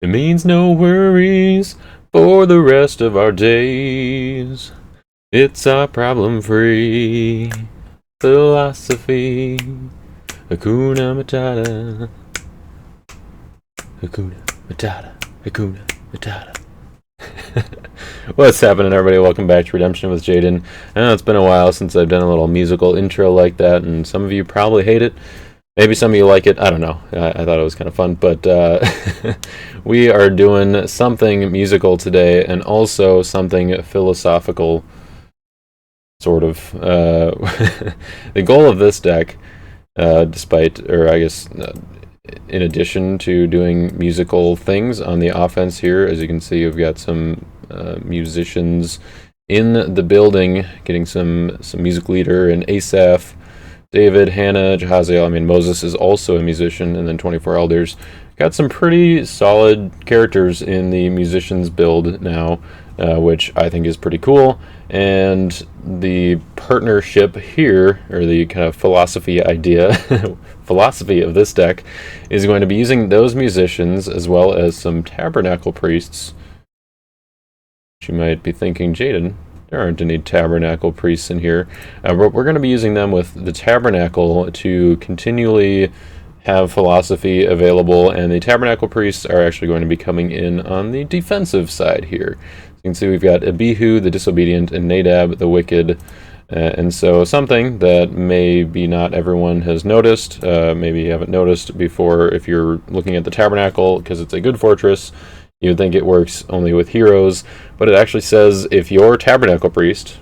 It means no worries for the rest of our days. It's our problem-free philosophy. Hakuna Matata. Hakuna Matata. Hakuna Matata. What's happening, everybody? Welcome back to Redemption with Jaden. I know it's been a while since I've done a little musical intro like that, and some of you probably hate it. Maybe some of you like it. I don't know. I thought it was kind of fun, but we are doing something musical today, and also something philosophical, sort of. The goal of this deck, in addition to doing musical things on the offense here, as you can see, we've got some musicians in the building, getting some music leader and Asaph, David, Hannah, Jehaziel. I mean, Moses is also a musician, and then 24 elders. Got some pretty solid characters in the musicians build now, which I think is pretty cool. And the partnership here, or the kind of philosophy of this deck, is going to be using those musicians as well as some Tabernacle priests. You might be thinking, Jaden, there aren't any Tabernacle priests in here. We're going to be using them with the Tabernacle to continually have philosophy available, and the Tabernacle priests are actually going to be coming in on the defensive side here. You can see we've got Abihu, the disobedient, and Nadab, the wicked. And so something that maybe not everyone has noticed, maybe you haven't noticed before if you're looking at the Tabernacle, because it's a good fortress, you would think it works only with heroes, but it actually says if your Tabernacle priest,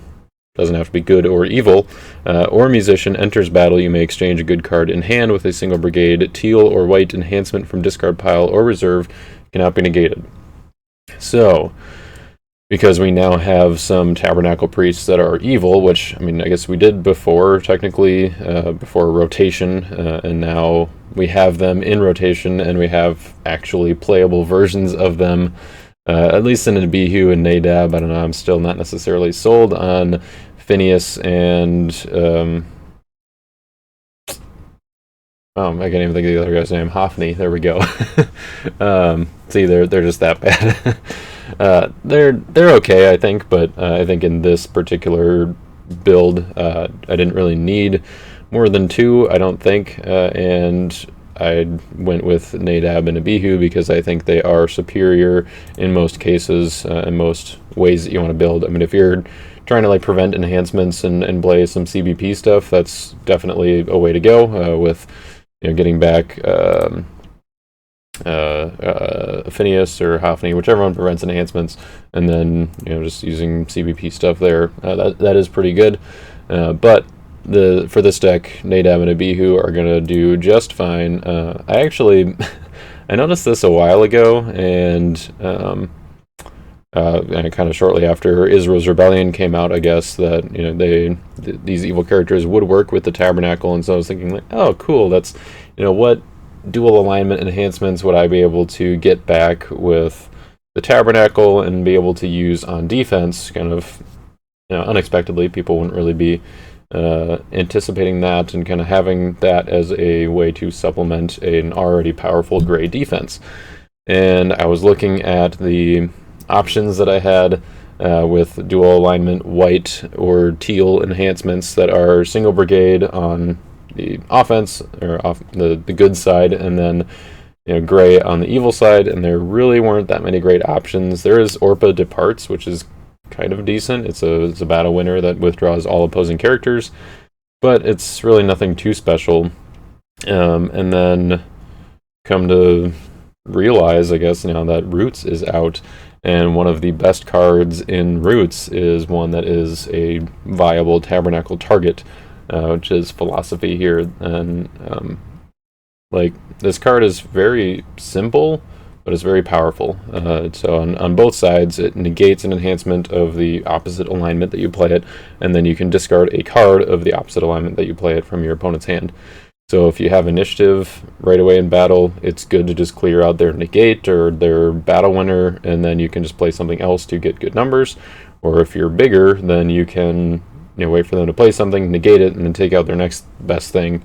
doesn't have to be good or evil, or musician enters battle, you may exchange a good card in hand with a single brigade. Teal or white enhancement from discard pile or reserve cannot be negated. So, because we now have some Tabernacle priests that are evil, which, I mean, I guess we did before, technically, before rotation, and now we have them in rotation, and we have actually playable versions of them, at least in Abihu and Nadab. I don't know, I'm still not necessarily sold on Phineas and, I can't even think of the other guy's name, Hophni, there we go. See, they're just that bad. They're okay, I think, but I think in this particular build, I didn't really need more than two, I don't think, and I went with Nadab and Abihu because I think they are superior in most cases, in most ways that you want to build. I mean, if you're trying to like prevent enhancements and play some CBP stuff, that's definitely a way to go, with getting back Phineas or Hophni, whichever one prevents enhancements, and then just using CBP stuff there. That is pretty good, but for this deck, Nadab and Abihu are gonna do just fine. I noticed this a while ago, and kind of shortly after Israel's rebellion came out, I guess that these evil characters would work with the Tabernacle, and so I was thinking like, oh, cool, that's what dual alignment enhancements would I be able to get back with the Tabernacle and be able to use on defense, kind of unexpectedly. People wouldn't really be anticipating that, and kind of having that as a way to supplement an already powerful gray defense. And I was looking at the options that I had with dual alignment white or teal enhancements that are single brigade on the offense, or off the good side, and then gray on the evil side, and there really weren't that many great options. There is Orpa Departs, which is kind of decent. It's a battle winner that withdraws all opposing characters, but it's really nothing too special. And then come to realize, I guess, that Roots is out, and one of the best cards in Roots is one that is a viable Tabernacle target, which is Philosophy here. And this card is very simple, but it's very powerful. So on both sides, it negates an enhancement of the opposite alignment that you play it, and then you can discard a card of the opposite alignment that you play it from your opponent's hand. So if you have initiative right away in battle, it's good to just clear out their negate or their battle winner, and then you can just play something else to get good numbers. Or if you're bigger, then you can wait for them to play something, negate it, and then take out their next best thing.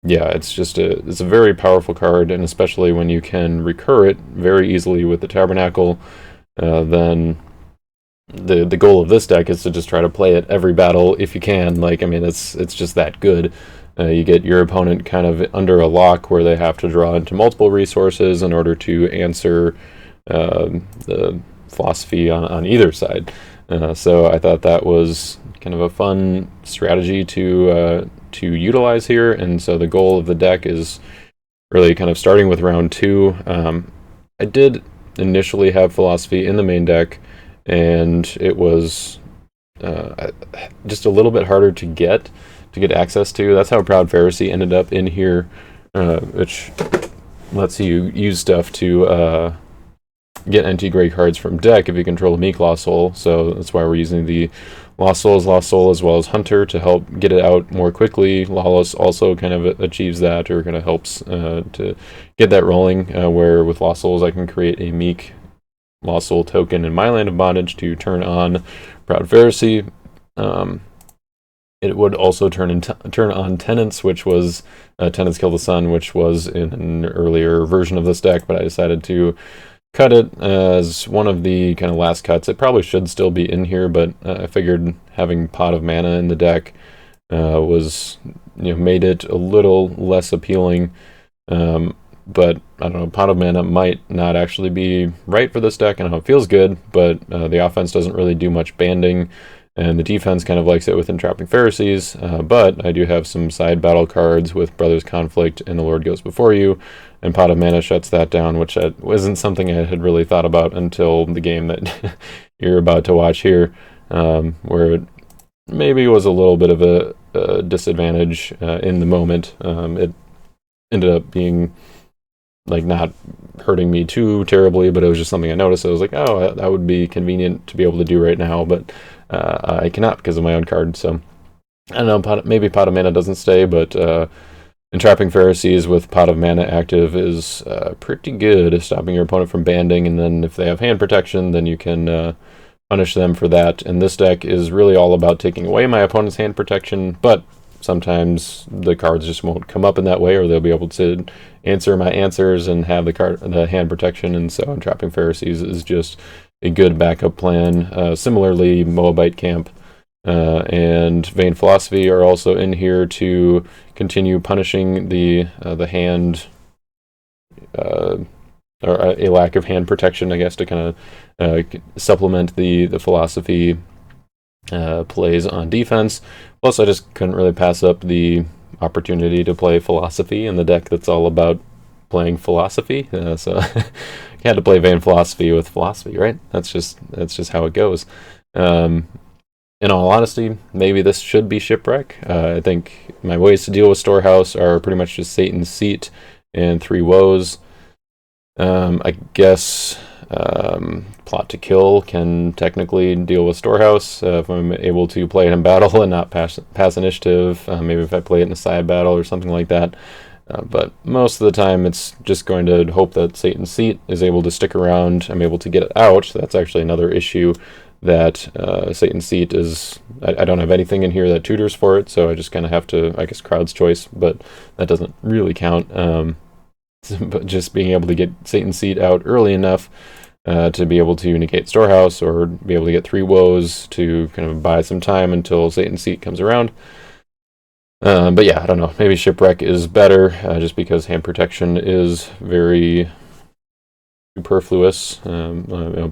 Yeah, it's a very powerful card, and especially when you can recur it very easily with the Tabernacle, then the goal of this deck is to just try to play it every battle if you can. Like, I mean, it's just that good. You get your opponent kind of under a lock where they have to draw into multiple resources in order to answer the philosophy on either side. So I thought that was kind of a fun strategy to utilize here, and so the goal of the deck is really kind of starting with round two. I did initially have philosophy in the main deck, and it was just a little bit harder to get access to. That's how Proud Pharisee ended up in here, which lets you use stuff to get anti-gray cards from deck if you control a Meek Lost Soul. So that's why we're using the Lost Soul, as well as Hunter to help get it out more quickly. Lawless also kind of achieves that, or kind of helps to get that rolling, where with Lost Souls I can create a Meek Lost Soul token in my Land of Bondage to turn on Proud Pharisee. It would also turn on Tenants, which was Tenants Kill the Sun, which was in an earlier version of this deck, but I decided to cut it as one of the kind of last cuts. It probably should still be in here, but I figured having Pot of Mana in the deck was, made it a little less appealing. But I don't know, Pot of Mana might not actually be right for this deck. I know it feels good, but the offense doesn't really do much banding, and the defense kind of likes it with Entrapping Pharisees. But I do have some side battle cards with Brothers Conflict and The Lord Goes Before You, and Pot of Mana shuts that down, which wasn't something I had really thought about until the game that you're about to watch here, where it maybe was a little bit of a disadvantage in the moment. It ended up being like not hurting me too terribly, but it was just something I noticed. I was like, oh, that would be convenient to be able to do right now, but I cannot because of my own card. So I don't know, maybe Pot of Mana doesn't stay, but Entrapping Pharisees with Pot of Mana active is pretty good at stopping your opponent from banding, and then if they have hand protection, then you can punish them for that. And this deck is really all about taking away my opponent's hand protection, but sometimes the cards just won't come up in that way, or they'll be able to answer my answers and have the hand protection, and so Entrapping Pharisees is just a good backup plan. Similarly, Moabite Camp and Vain Philosophy are also in here to continue punishing the hand, or a lack of hand protection, I guess, to kind of supplement the philosophy plays on defense. Plus, I just couldn't really pass up the opportunity to play philosophy in the deck that's all about playing philosophy. So you had to play Vain Philosophy with philosophy, right? That's just how it goes. In all honesty, maybe this should be Shipwreck. I think my ways to deal with Storehouse are pretty much just Satan's Seat and 3 Woes. I guess Plot to Kill can technically deal with Storehouse if I'm able to play it in battle and not pass initiative. Maybe if I play it in a side battle or something like that. But most of the time, it's just going to hope that Satan's Seat is able to stick around. I'm able to get it out. That's actually another issue, that Satan's Seat is... I don't have anything in here that tutors for it, so I just kind of have to, I guess, Crowd's Choice, but that doesn't really count. But just being able to get Satan's Seat out early enough to be able to negate Storehouse, or be able to get 3 Woes to kind of buy some time until Satan's Seat comes around. But yeah, I don't know. Maybe Shipwreck is better, just because hand protection is very superfluous.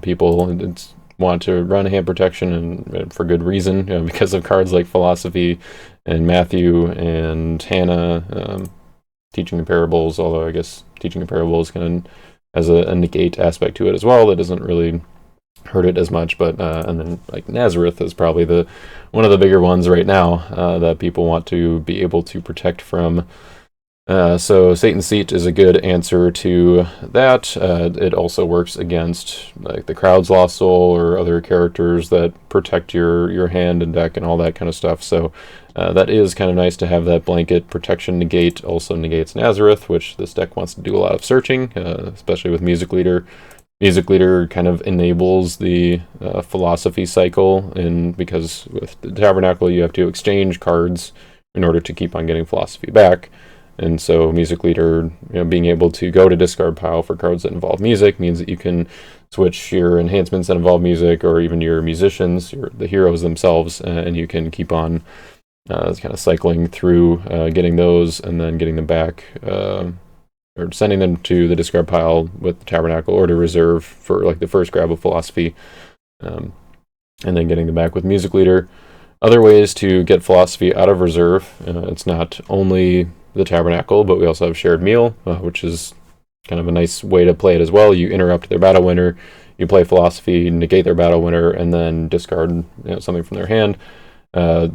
People want to run hand protection, and for good reason, because of cards like Philosophy and Matthew and Hannah, Teaching in Parables. Although I guess Teaching in Parables kind of has a negate aspect to it as well that doesn't really hurt it as much. But and then like Nazareth is probably one of the bigger ones right now that people want to be able to protect from. So Satan's Seat is a good answer to that. It also works against like the Crowd's Lost Soul or other characters that protect your hand and deck and all that kind of stuff. So that is kind of nice to have that blanket protection negate. Also negates Nazareth, which this deck wants to do a lot of searching, especially with Music Leader. Music Leader kind of enables the philosophy cycle, and because with the Tabernacle you have to exchange cards in order to keep on getting philosophy back. And so music leader, being able to go to discard pile for cards that involve music means that you can switch your enhancements that involve music, or even your musicians, the heroes themselves, and you can keep on kind of cycling through getting those and then getting them back, or sending them to the discard pile with the Tabernacle or to reserve for like the first grab of Philosophy, and then getting them back with music leader. Other ways to get Philosophy out of reserve, it's not only the Tabernacle, but we also have Shared Meal, which is kind of a nice way to play it as well. You interrupt their battle winner, you play Philosophy, negate their battle winner, and then discard something from their hand.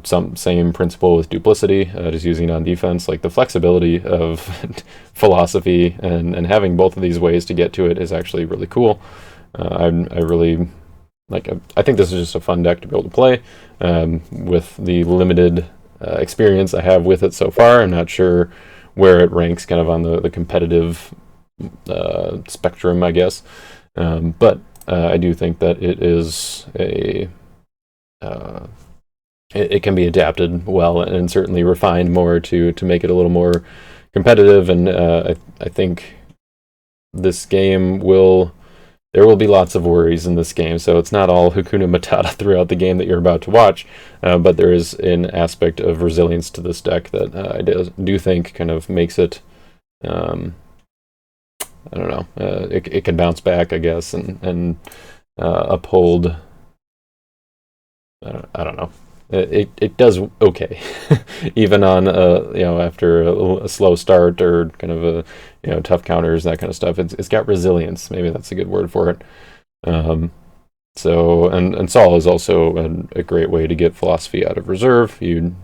Some same principle with Duplicity, just using it on defense. Like the flexibility of Philosophy and having both of these ways to get to it is actually really cool. I really like. I think this is just a fun deck to be able to play. With the limited experience I have with it so far, I'm not sure where it ranks kind of on the competitive spectrum, I guess. But I do think that it is it can be adapted well and certainly refined more to make it a little more competitive. And I think this game there will be lots of worries in this game, so it's not all Hakuna Matata throughout the game that you're about to watch, but there is an aspect of resilience to this deck that I do think kind of makes it, I don't know, it can bounce back, I guess, and uphold, I don't know. It does okay, even on after a slow start or kind of a tough counters, that kind of stuff. It's got resilience. Maybe that's a good word for it. So and Sol is also a great way to get Philosophy out of reserve. You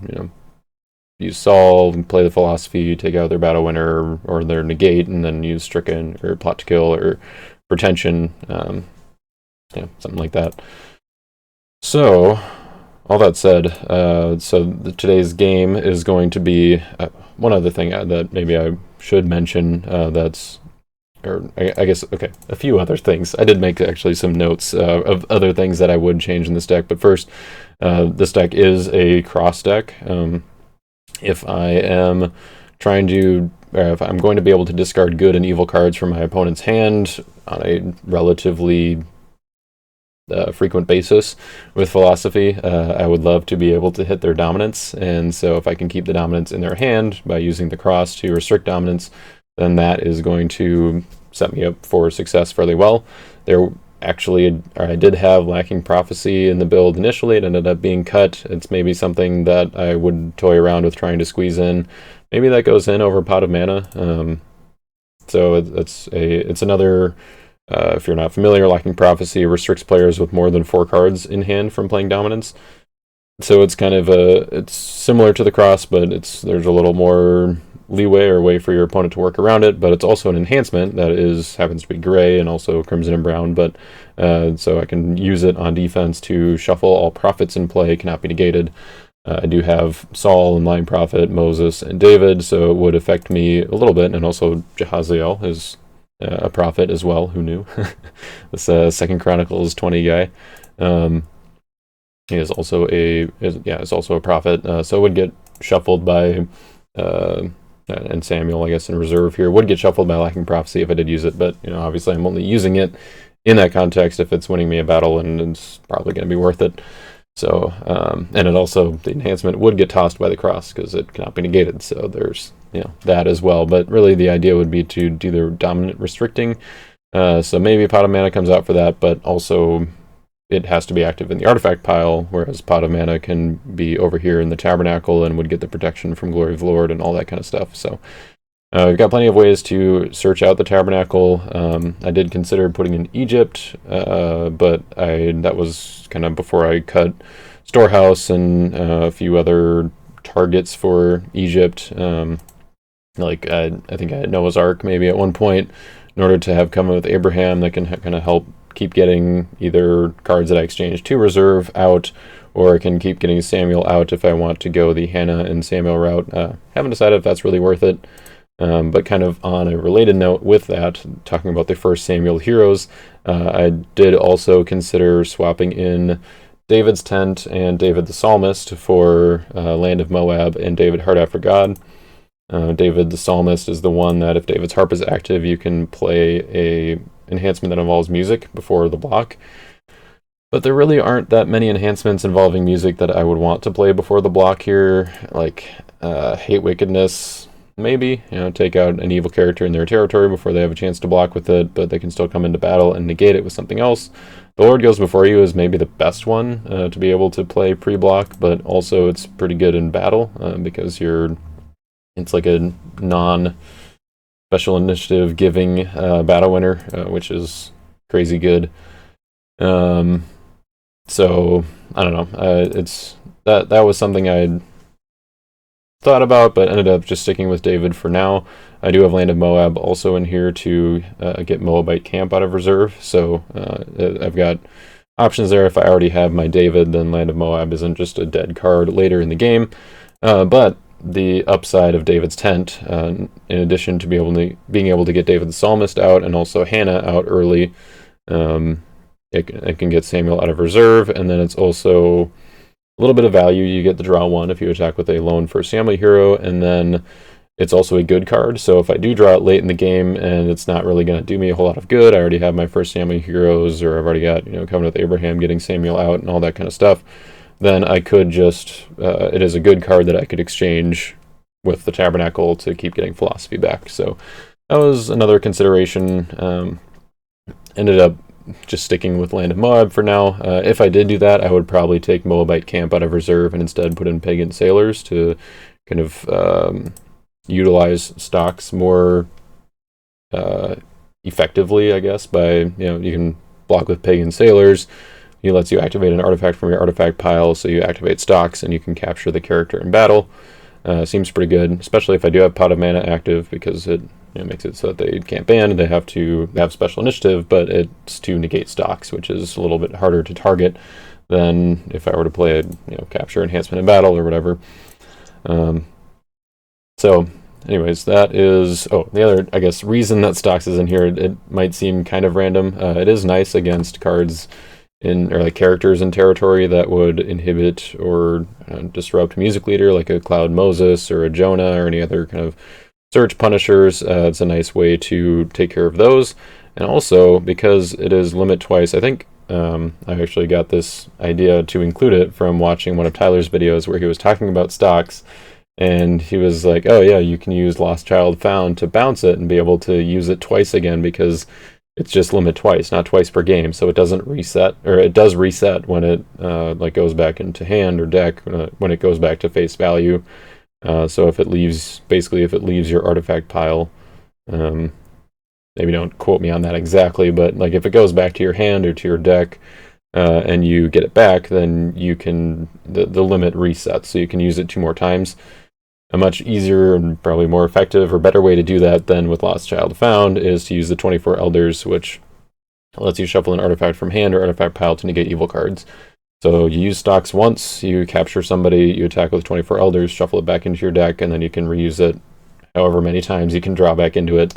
use Sol, play the Philosophy, take out their battle winner or their negate, and then use Stricken or Plot to Kill or Pretension, something like that. So. All that said, today's game is going to be one other thing that maybe I should mention. I guess, a few other things. I did make actually some notes of other things that I would change in this deck. But first, this deck is a cross deck. If I am if I'm going to be able to discard good and evil cards from my opponent's hand on a relatively frequent basis with Philosophy, I would love to be able to hit their dominance, and so if I can keep the dominance in their hand by using the cross to restrict dominance, then that is going to set me up for success fairly well. I did have Lacking Prophecy in the build initially. It ended up being cut. It's maybe something that I would toy around with trying to squeeze in. Maybe that goes in over Pot of Mana. So it's another. If you're not familiar, Lacking Prophecy restricts players with more than 4 cards in hand from playing Dominance. So it's kind of it's similar to the cross, but there's a little more leeway or way for your opponent to work around it. But it's also an enhancement that happens to be gray and also crimson and brown. But so I can use it on defense to shuffle all prophets in play, cannot be negated. I do have Saul and Lion Prophet, Moses, and David, so it would affect me a little bit. And also Jehaziel is a prophet as well. Who knew? This Second Chronicles 20 guy. He is also a prophet. So it would get shuffled by and Samuel, I guess, in reserve here would get shuffled by Lacking Prophecy if I did use it. But obviously, I'm only using it in that context if it's winning me a battle, and it's probably going to be worth it. So, and it also, the enhancement would get tossed by the cross because it cannot be negated. So there's that as well. But really, the idea would be to do the dominant restricting. So maybe Pot of Mana comes out for that, but also it has to be active in the artifact pile, whereas Pot of Mana can be over here in the Tabernacle and would get the protection from Glory of the Lord and all that kind of stuff. So we've got plenty of ways to search out the Tabernacle. I did consider putting in Egypt, but that was kind of before I cut Storehouse and a few other targets for Egypt. I think I had Noah's Ark maybe at one point in order to have come with Abraham that can kind of help keep getting either cards that I exchange to reserve out, or I can keep getting Samuel out if I want to go the Hannah and Samuel route. Haven't decided if that's really worth it. But kind of on a related note with that, talking about the first Samuel heroes, I did also consider swapping in David's Tent and David the Psalmist for Land of Moab and David Heart After God. David the Psalmist is the one that if David's harp is active, you can play a enhancement that involves music before the block. But there really aren't that many enhancements involving music that I would want to play before the block here, like Hate Wickedness, maybe, take out an evil character in their territory before they have a chance to block with it, but they can still come into battle and negate it with something else. The Lord Goes Before You is maybe the best one to be able to play pre-block, but also it's pretty good in battle because it's like a non-special initiative giving battle winner, which is crazy good. So I don't know. It's that was something I'd thought about, but ended up just sticking with David for now. I do have Land of Moab also in here to get Moabite Camp out of reserve, so I've got options there. If I already have my David, then Land of Moab isn't just a dead card later in the game. But the upside of David's Tent, in addition to being able to get David the Psalmist out and also Hannah out early, it can get Samuel out of reserve, and then it's also a little bit of value. You get the draw 1 if you attack with a lone first family hero, and then it's also a good card. So if I do draw it late in the game and it's not really going to do me a whole lot of good, I already have my first family heroes, or I've already got Covenant with Abraham, getting Samuel out, and all that kind of stuff, then I could just it is a good card that I could exchange with the Tabernacle to keep getting philosophy back. So that was another consideration. Ended up just sticking with Land of Moab for now. If I did do that, I would probably take Moabite Camp out of reserve and instead put in Pagan Sailors to kind of utilize stocks more effectively, I guess, by, you can block with Pagan Sailors. He lets you activate an artifact from your artifact pile, so you activate stocks and you can capture the character in battle. Seems pretty good, especially if I do have Pot of Mana active, because it makes it so that they can't ban and they have to have special initiative, but it's to negate stocks, which is a little bit harder to target than if I were to play a capture enhancement in battle or whatever. So anyways, that is the other, I guess, reason that stocks is in here. It might seem kind of random. It is nice against cards or like characters in territory that would inhibit or disrupt Music Leader, like a Cloud Moses or a Jonah or any other kind of search punishers. It's a nice way to take care of those. And also, because it is limit twice, I think I actually got this idea to include it from watching one of Tyler's videos where he was talking about stocks, and he was like, oh yeah, you can use Lost Child Found to bounce it and be able to use it twice again, because it's just limit twice, not twice per game, so it doesn't reset, or it does reset when it goes back into hand or deck, when it goes back to face value. So if it leaves your artifact pile, maybe don't quote me on that exactly, but like if it goes back to your hand or to your deck, and you get it back, then you can the limit resets, so you can use it 2 more times. A much easier and probably more effective or better way to do that than with Lost Child Found is to use the 24 Elders, which lets you shuffle an artifact from hand or artifact pile to negate evil cards. So you use stocks once, you capture somebody, you attack with 24 Elders, shuffle it back into your deck, and then you can reuse it however many times you can draw back into it.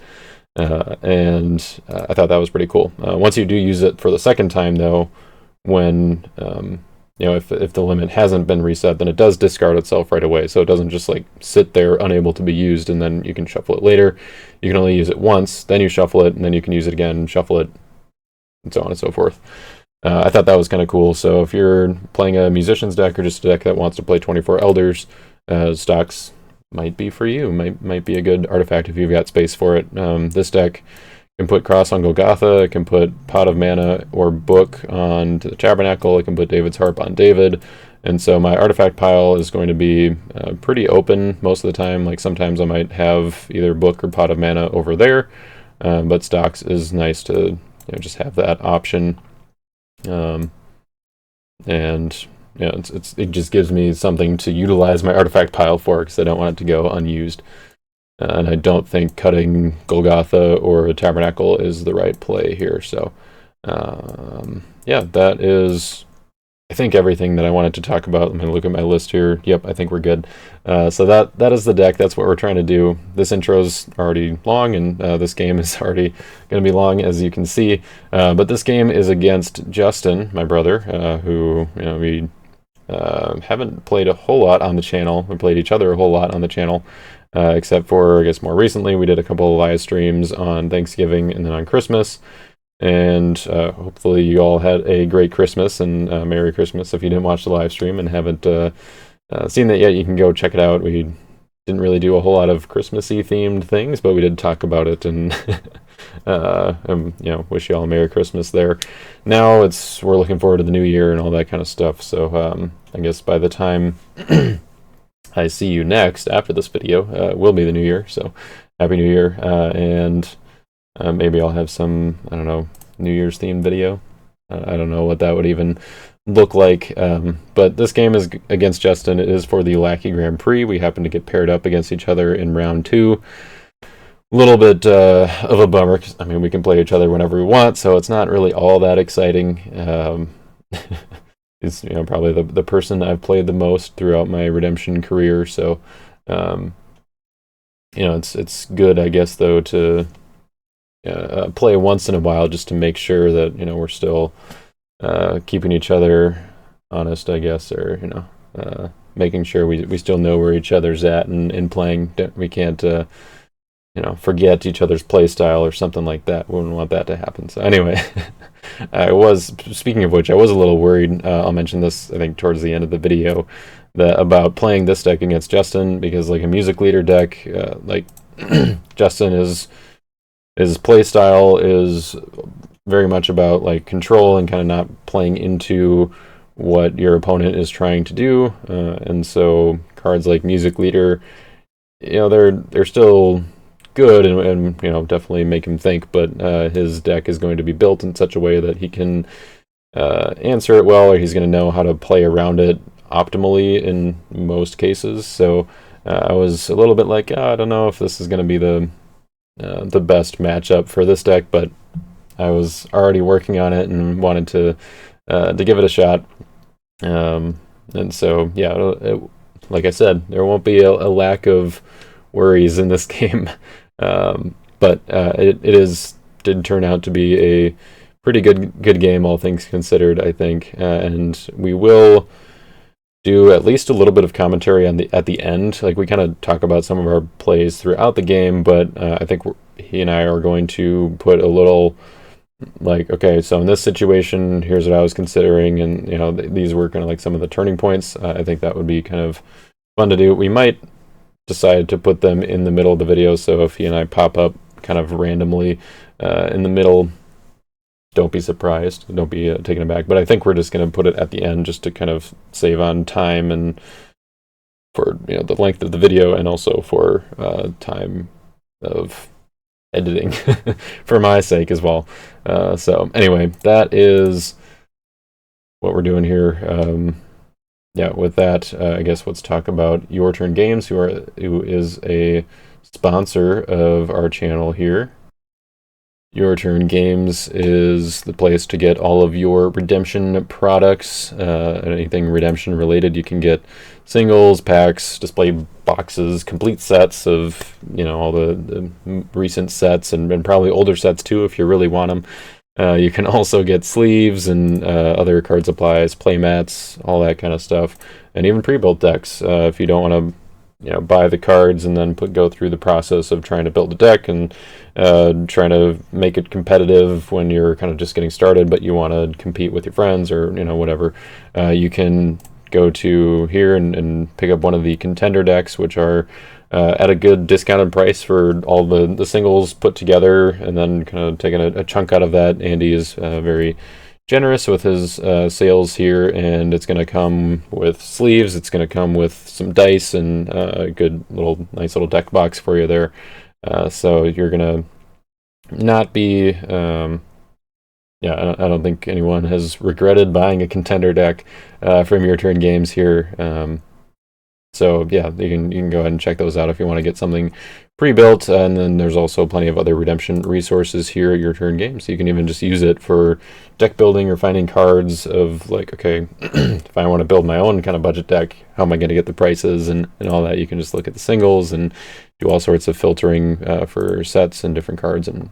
And I thought that was pretty cool. Once you do use it for the second time, though, when if the limit hasn't been reset, then it does discard itself right away. So it doesn't just like sit there unable to be used and then you can shuffle it later. You can only use it once, then you shuffle it, and then you can use it again, shuffle it, and so on and so forth. I thought that was kind of cool. So if you're playing a Musician's deck or just a deck that wants to play 24 Elders, stocks might be for you. Might be a good artifact if you've got space for it. This deck can put Cross on Golgotha, it can put Pot of Mana or Book on the Tabernacle, it can put David's Harp on David, and so my artifact pile is going to be pretty open most of the time. Like sometimes I might have either Book or Pot of Mana over there, but stocks is nice to just have that option, and it just gives me something to utilize my artifact pile for, because I don't want it to go unused. And I don't think cutting Golgotha or Tabernacle is the right play here. So, that is, I think, everything that I wanted to talk about. I'm going to look at my list here. Yep, I think we're good. So that is the deck. That's what we're trying to do. This intro's already long, and this game is already going to be long, as you can see. But this game is against Justin, my brother, who we haven't played a whole lot on the channel. We played each other a whole lot on the channel. except for, I guess, more recently, we did a couple of live streams on Thanksgiving and then on Christmas. And hopefully you all had a great Christmas and Merry Christmas. If you didn't watch the live stream and haven't seen that yet, you can go check it out. We didn't really do a whole lot of Christmassy themed things, but we did talk about it and wish you all a Merry Christmas there. Now we're looking forward to the new year and all that kind of stuff. So I guess by the time I see you next after this video, will be the new year. So Happy New Year, and maybe I'll have some, I don't know, New Year's themed video. I don't know what that would even look like, but this game is against Justin. It is for the Lackey Grand Prix. We happen to get paired up against each other in round 2. A little bit of a bummer, 'cause, I mean, we can play each other whenever we want, so it's not really all that exciting. He's probably the person I've played the most throughout my Redemption career, so it's good, I guess, though, to play once in a while just to make sure that we're still keeping each other honest, I guess, or making sure we still know where each other's at and playing. We can't forget each other's play style or something like that. We wouldn't want that to happen. So anyway, speaking of which, I was a little worried. I'll mention this, I think, towards the end of the video, about playing this deck against Justin, because like a music leader deck, like Justin his play style is very much about like control and kind of not playing into what your opponent is trying to do, and so cards like Music Leader, they're still good and definitely make him think, but his deck is going to be built in such a way that he can answer it well, or he's going to know how to play around it optimally in most cases. So I was a little bit like, I don't know if this is going to be the best matchup for this deck, but I was already working on it and wanted to give it a shot. And so, yeah, like I said, there won't be a lack of worries in this game, but it did turn out to be a pretty good game, all things considered, I think, and we will do at least a little bit of commentary at the end. Like, we kind of talk about some of our plays throughout the game, but I think he and I are going to put a little, like, okay, so in this situation, here's what I was considering, and these were kind of like some of the turning points. I think that would be kind of fun to do. We might decide to put them in the middle of the video, so if he and I pop up kind of randomly in the middle, don't be surprised, don't be taken aback. But I think we're just going to put it at the end just to kind of save on time and for the length of the video, and also for time of editing for my sake as well. So anyway, that is what we're doing here. Yeah, with that, I guess let's talk about Your Turn Games, who is a sponsor of our channel here. Your Turn Games is the place to get all of your Redemption products, anything Redemption related. You can get singles, packs, display boxes, complete sets of all the recent sets, and probably older sets too if you really want them. You can also get sleeves and other card supplies, play mats, all that kind of stuff, and even pre-built decks if you don't want to buy the cards and then go through the process of trying to build a deck and trying to make it competitive when you're kind of just getting started, but you want to compete with your friends or whatever. You can go to here and pick up one of the contender decks, which are at a good discounted price for all the singles put together, and then kind of taking a chunk out of that. Andy is very generous with his sales here, and it's going to come with sleeves, it's going to come with some dice, and a good nice little deck box for you there. So you're going to not be I don't think anyone has regretted buying a contender deck from Your Turn Games here. So yeah, you can go ahead and check those out if you want to get something pre-built, and then there's also plenty of other Redemption resources here at Your Turn Games. So you can even just use it for deck building or finding cards of like, okay, if I want to build my own kind of budget deck, how am I going to get the prices and all that? You can just look at the singles and do all sorts of filtering for sets and different cards and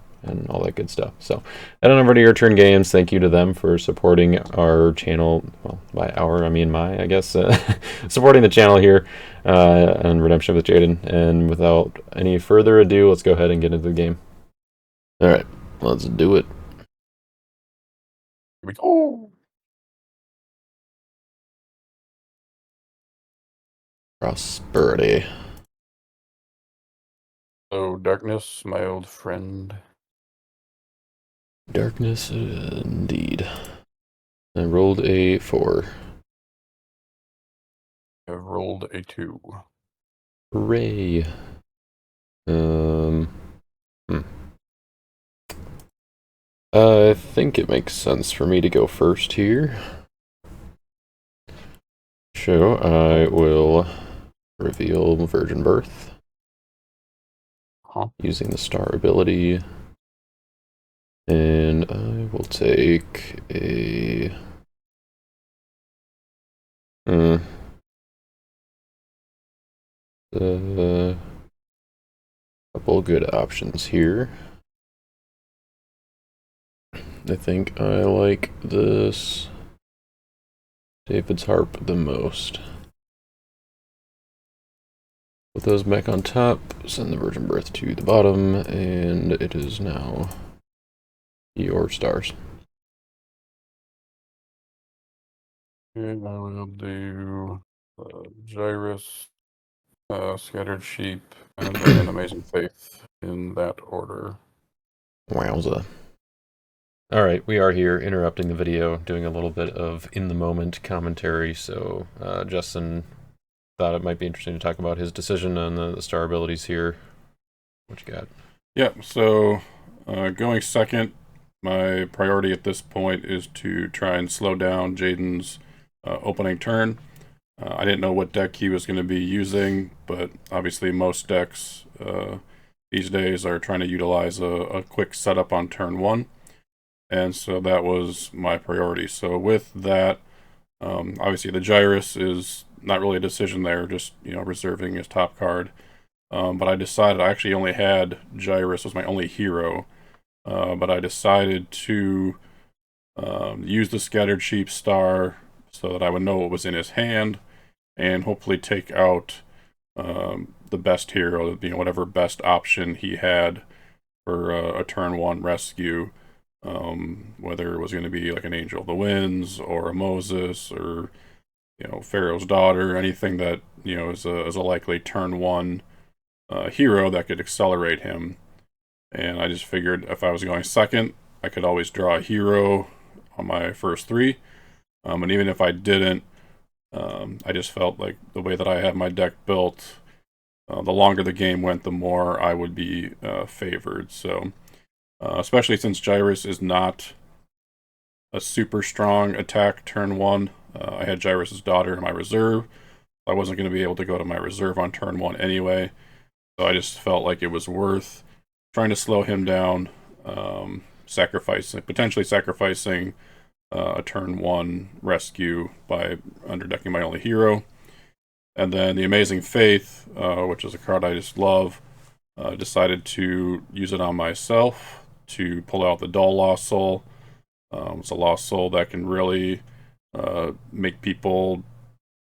all that good stuff. So head on over to Your Turn Games. Thank you to them for supporting our channel, well, by our, I mean my, I guess, supporting the channel here on Redemption with Jaden. And without any further ado, let's go ahead and get into the game. All right, let's do it. Here we go. Prosperity. Oh, darkness, my old friend. Darkness, indeed. I rolled a 4. I've rolled a 2. Hooray. Hmm. I think it makes sense for me to go first here. So I will reveal Virgin Birth using the star ability. And I will take a... couple good options here. I think I like this David's Harp the most. Put those back on top, send the Virgin Birth to the bottom, and it is now your stars. And I will do Gyrus, Scattered Sheep, and then Amazing Faith in that order. Wowza. Alright, we are here interrupting the video, doing a little bit of in-the-moment commentary, so Justin thought it might be interesting to talk about his decision on the star abilities here. What you got? Yeah, so going second, my priority at this point is to try and slow down Jaden's opening turn. I didn't know what deck he was going to be using, but obviously most decks these days are trying to utilize a quick setup on turn 1. And so that was my priority. So with that, obviously the Gyrus is not really a decision there, just, reserving his top card. But I decided I actually only had Gyrus was my only hero. But I decided to use the Scattered Sheep star so that I would know what was in his hand and hopefully take out the best hero, whatever best option he had for a turn 1 rescue. Whether it was going to be like an Angel of the Winds or a Moses or Pharaoh's Daughter, anything that is a likely turn 1 hero that could accelerate him. And I just figured if I was going second, I could always draw a hero on my first 3. And even if I didn't, I just felt like the way that I had my deck built, the longer the game went, the more I would be favored. So, especially since Gyrus is not a super strong attack turn 1, I had Gyrus's Daughter in my reserve. I wasn't going to be able to go to my reserve on turn 1 anyway. So I just felt like it was worth trying to slow him down, potentially sacrificing a turn 1 rescue by underdecking my only hero. And then the Amazing Faith, which is a card I just love, decided to use it on myself to pull out the Dull Lost Soul. It's a Lost Soul that can really make people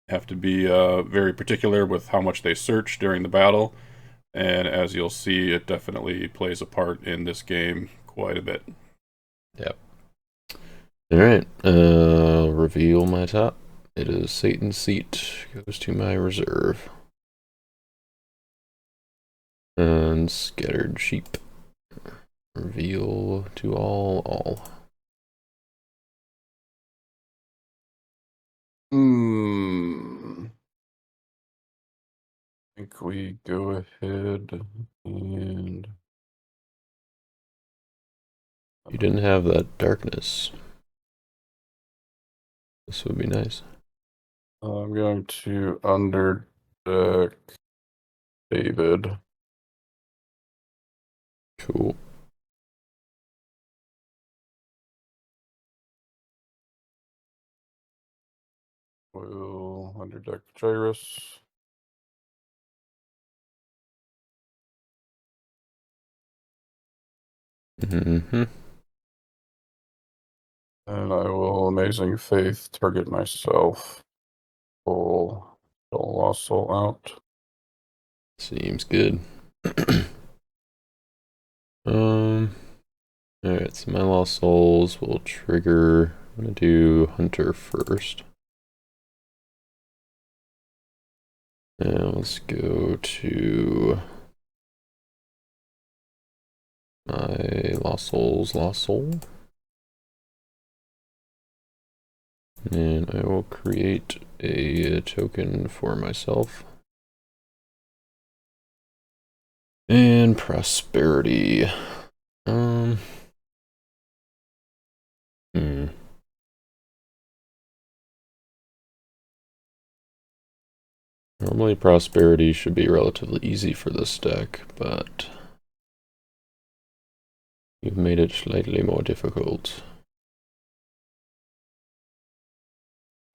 have to be very particular with how much they search during the battle. And as you'll see, it definitely plays a part in this game quite a bit. Yep. Alright, reveal my top. It is Satan's Seat, goes to my reserve. And Scattered Sheep. Reveal to all. I think we go ahead and... You didn't have that darkness. This would be nice. I'm going to underdeck David. Cool. We'll underdeck Gyrus. Mm-hmm. And I will Amazing Faith target myself. Pull Lost Soul out. Seems good. Alright, so my Lost Souls will trigger. I'm gonna do Hunter first. And let's go to my Lost Soul. And I will create a token for myself. And Prosperity. Normally Prosperity should be relatively easy for this deck, but you've made it slightly more difficult.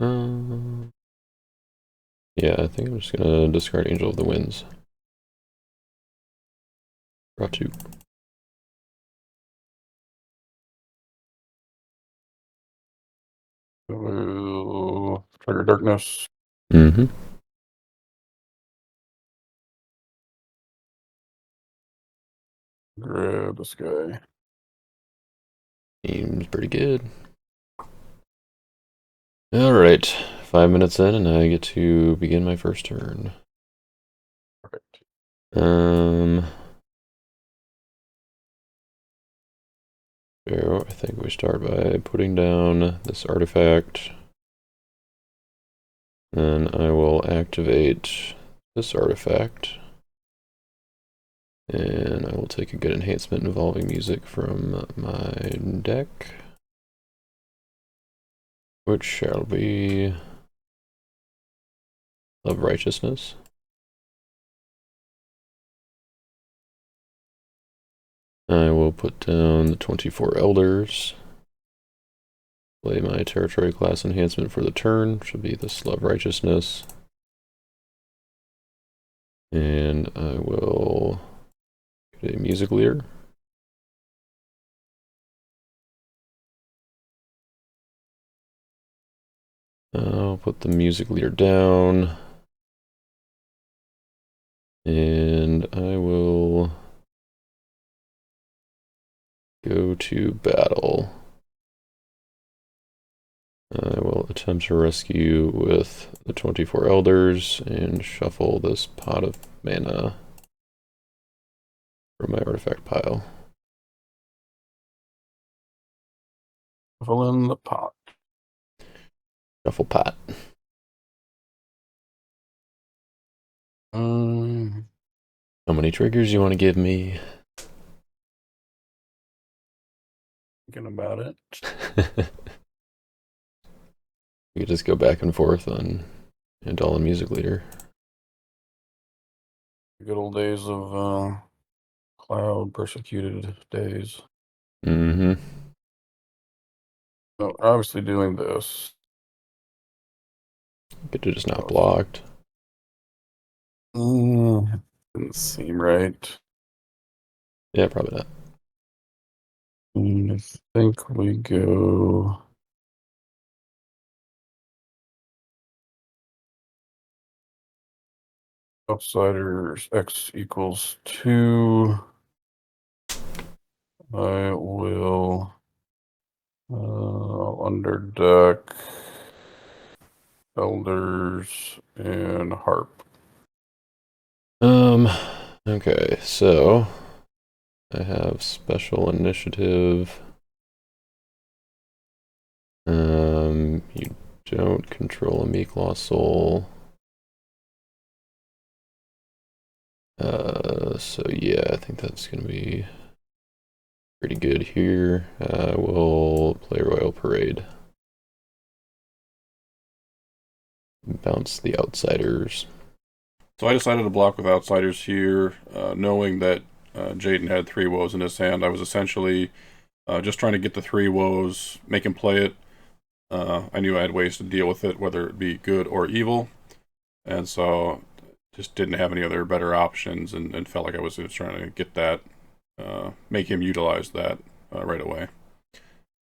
Yeah, I think I'm just gonna discard Angel of the Winds. Draw 2. Trigger Darkness. Mm-hmm. Grab this guy. Seems pretty good. Alright, 5 minutes in and I get to begin my first turn. Perfect. So I think we start by putting down this artifact. Then I will activate this artifact. And I will take a good enhancement involving music from my deck, which shall be of Righteousness. I will put down the 24 Elders. Play my territory class enhancement for the turn, which will be the Love Righteousness. And I will get a music leader. I'll put the music leader down. And I will go to battle. I will attempt to rescue with the 24 Elders and shuffle this pot of mana from my artifact pile. Shuffle in the pot. Shuffle pot. How many triggers you want to give me? Thinking about it. We could just go back and forth on Andala Music Leader. Good old days of cloud persecuted days. Mm-hmm. So obviously doing this. Could have just not blocked. Didn't seem right. Yeah, probably not. I think we go. Outsiders X equals 2. I will underdeck Elders and Harp. Okay, so I have special initiative. You don't control a Meek Lost Soul. So yeah, I think that's gonna be pretty good here. We'll play Royal Parade. Bounce the Outsiders. So I decided to block with Outsiders here, knowing that Jaden had 3 woes in his hand. I was essentially just trying to get the 3 woes, make him play it. I knew I had ways to deal with it, whether it be good or evil. And so just didn't have any other better options and felt like I was just trying to get that, make him utilize that right away.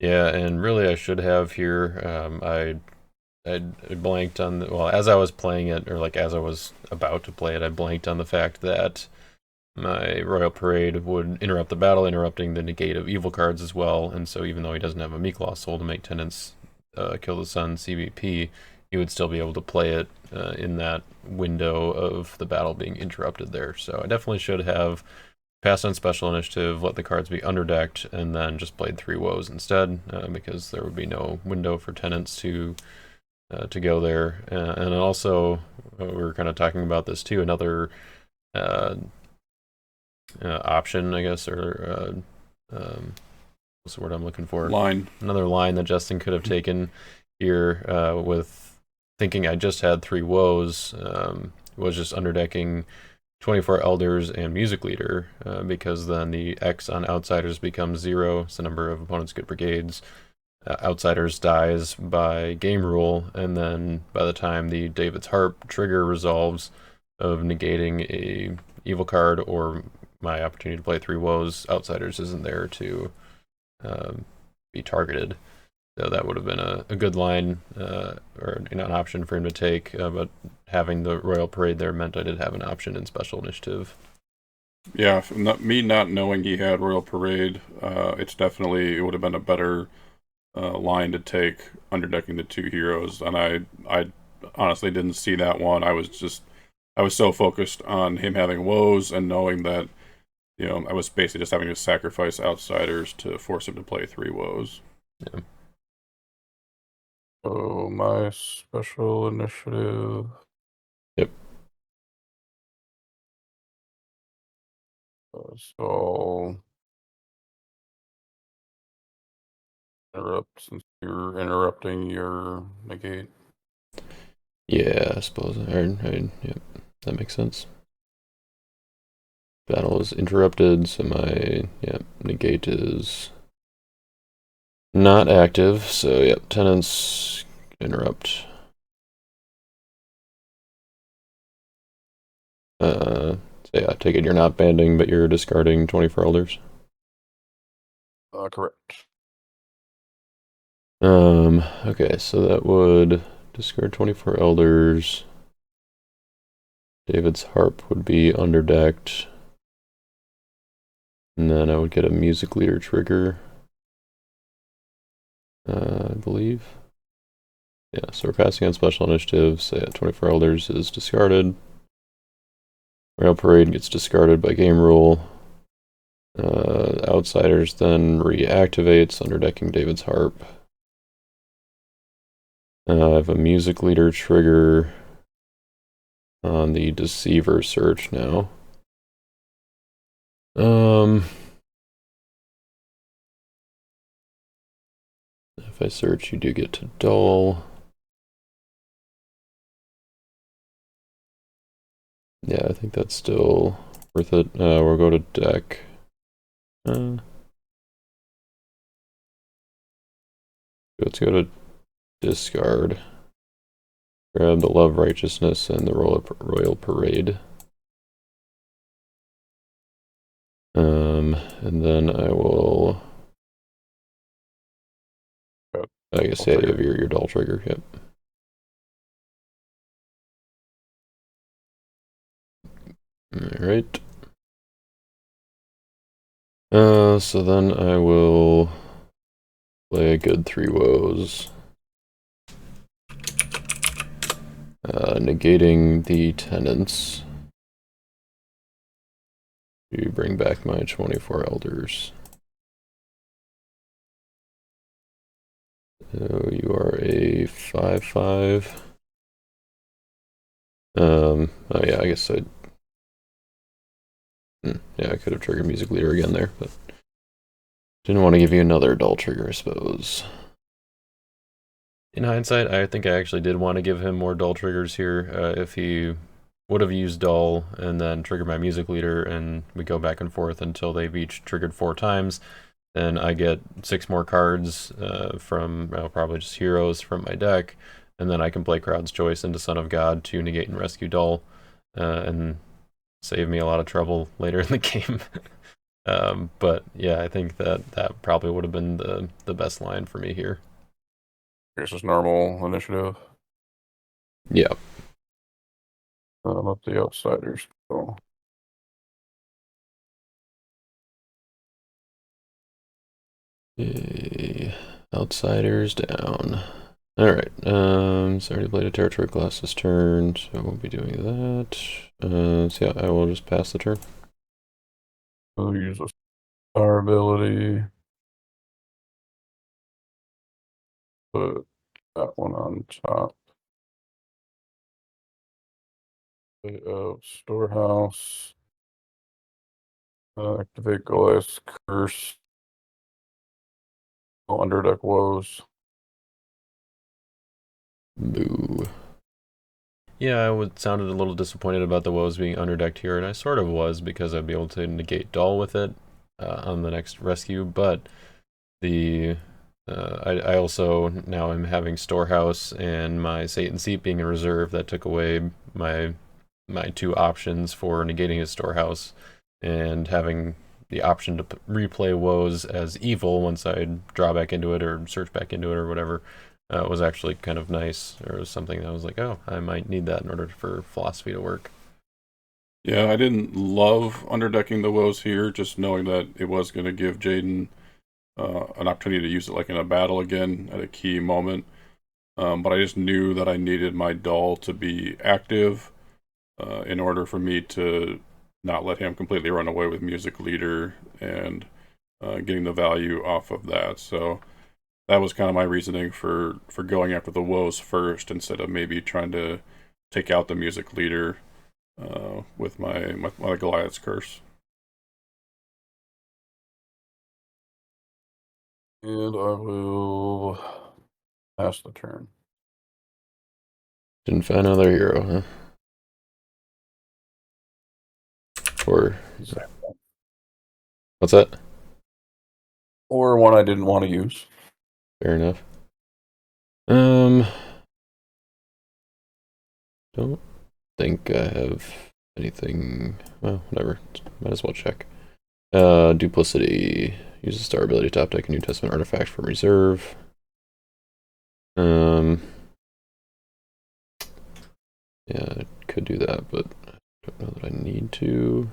Yeah, and really I should have here. I blanked on well, as I was playing it, or like as I was about to play it, I blanked on the fact that my Royal Parade would interrupt the battle, interrupting the negate of evil cards as well. And so even though he doesn't have a Meekloth Soul to make tenants kill the sun CBP, he would still be able to play it in that window of the battle being interrupted there. So I definitely should have passed on special initiative, let the cards be underdecked, and then just played 3 woes instead, because there would be no window for tenants to go there. And also, we were kind of talking about this too. Another uh, option, I guess, or what's the word I'm looking for? Line. Another line that Justin could have taken here with thinking I just had 3 woes was just underdecking 24 Elders and Music Leader, because then the X on Outsiders becomes 0. It's the number of opponents' good brigades. Outsiders dies by game rule, and then by the time the David's Harp trigger resolves of negating a evil card or my opportunity to play 3 woes, Outsiders isn't there to be targeted. So that would have been a good line, or an option for him to take, but having the Royal Parade there meant I did have an option in Special Initiative. Yeah, me not knowing he had Royal Parade, it would have been a better line to take, underdecking the 2 heroes, and I honestly didn't see that one. I was so focused on him having woes and knowing that, I was basically just having to sacrifice Outsiders to force him to play 3 woes. Yeah. So my special initiative. Yep. So interrupt, since you're interrupting your negate. Yeah, I suppose. Yep, that makes sense. Battle is interrupted, so my negate is not active. So yep, tenants interrupt. So yeah, I take it you're not banding, but you're discarding 24 Elders. Correct. Okay, so that would discard 24 Elders. David's Harp would be underdecked. And then I would get a Music Leader trigger. I believe. Yeah, so we're passing on special initiatives. So yeah, 24 Elders is discarded. Royal Parade gets discarded by game rule. Outsiders then reactivates, underdecking David's Harp. I have a Music Leader trigger on the Deceiver search now. If I search, you do get to dull. Yeah, I think that's still worth it. We'll go to deck. Let's go to discard. Grab the Love Righteousness and the Royal Parade. And then I will. I guess yeah, you have your dull trigger. Yep. All right. So then I will play a good 3 woes. Negating the tenants to bring back my 24 Elders. So you are a 5/5. Oh yeah, I guess yeah, I could have triggered Music Leader again there, but didn't want to give you another dull trigger, I suppose. In hindsight, I think I actually did want to give him more dull triggers here. If he would have used dull and then triggered my Music Leader, and we go back and forth until they've each triggered 4 times, then I get 6 more cards from probably just heroes from my deck, and then I can play Crowd's Choice into Son of God to negate and rescue dull, and save me a lot of trouble later in the game. But yeah, I think that probably would have been the best line for me here. I guess it's normal initiative. Yeah. Let the outsiders go. Okay. Outsiders down. All right. Already played a territory class this turn, so I won't be doing that. So yeah, I will just pass the turn. We'll use a star ability. Put that one on top of storehouse. Activate Goliath's curse. Underdeck woes. Boo. Yeah, I sounded a little disappointed about the woes being underdecked here, and I sort of was because I'd be able to negate Dull with it on the next rescue, but the I also now am having Storehouse and my Satan Seat being in reserve. That took away my two options for negating his Storehouse, and having the option to replay woes as evil once I draw back into it or search back into it or whatever was actually kind of nice, or was something that I was like, oh, I might need that in order for philosophy to work. Yeah, I didn't love underdecking the woes here, just knowing that it was going to give Jaden an opportunity to use it like in a battle again at a key moment. But I just knew that I needed my doll to be active in order for me to not let him completely run away with Music Leader and getting the value off of that. So that was kind of my reasoning for going after the woes first instead of maybe trying to take out the Music Leader with my Goliath's curse. And I will pass the turn. Didn't find another hero, huh? Or what's that? Or one I didn't want to use. Fair enough. Um, don't think I have anything. Well, whatever. Might as well check. Duplicity. Use the star ability to top deck a New Testament artifact from reserve. Um, yeah, I could do that, but I don't know that I need to.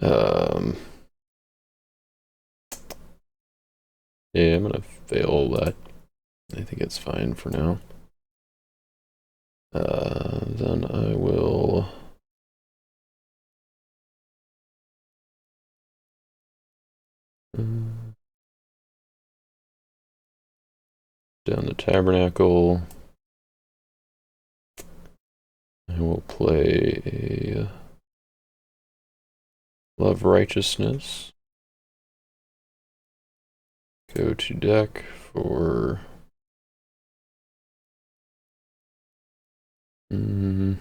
Um, yeah, I'm gonna fail that. I think it's fine for now. Then I will. Down the Tabernacle. I will play a Love Righteousness. Go to deck for. Yeah,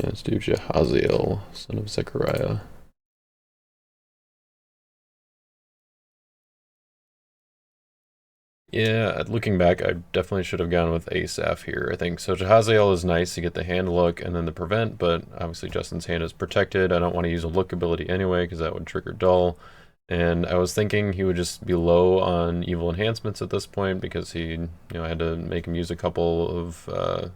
let's do Jehaziel, son of Zechariah. Yeah, looking back, I definitely should have gone with Asaph here, I think. So Jehaziel is nice to get the hand look and then the prevent, but obviously Justin's hand is protected. I don't want to use a look ability anyway, because that would trigger Dull. And I was thinking he would just be low on evil enhancements at this point, because he, had to make him use a couple of, a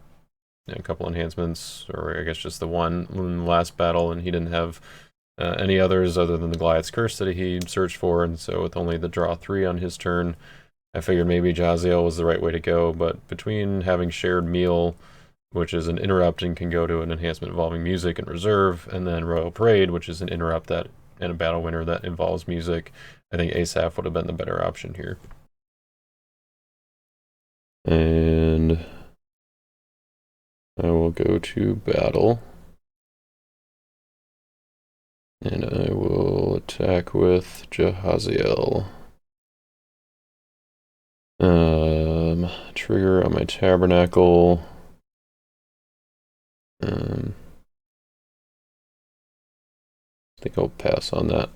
couple enhancements, or I guess just the one in the last battle, and he didn't have any others other than the Goliath's Curse that he searched for, and so with only the draw 3 on his turn, I figured maybe Jaziel was the right way to go, but between having Shared Meal, which is an interrupt and can go to an enhancement involving music and reserve, and then Royal Parade, which is an interrupt that and a battle winner that involves music, I think Asaph would have been the better option here. And I will go to battle. And I will attack with Jehaziel. Trigger on my Tabernacle. I think I'll pass on that.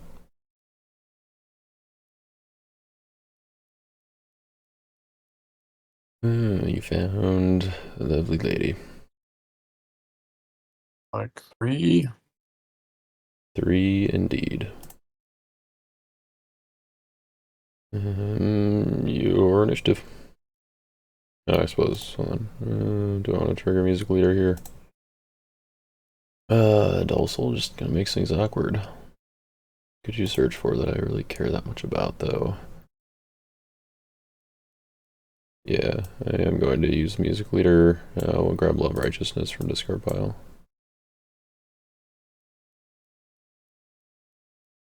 You found a lovely lady. Like 3. 3 indeed. Your initiative. Oh, I suppose. Hold on. Do I want to trigger music leader here? Dulcel just kind of makes things awkward. Could you search for that I really care that much about, though? Yeah, I am going to use music leader. We'll grab Love Righteousness from discard pile.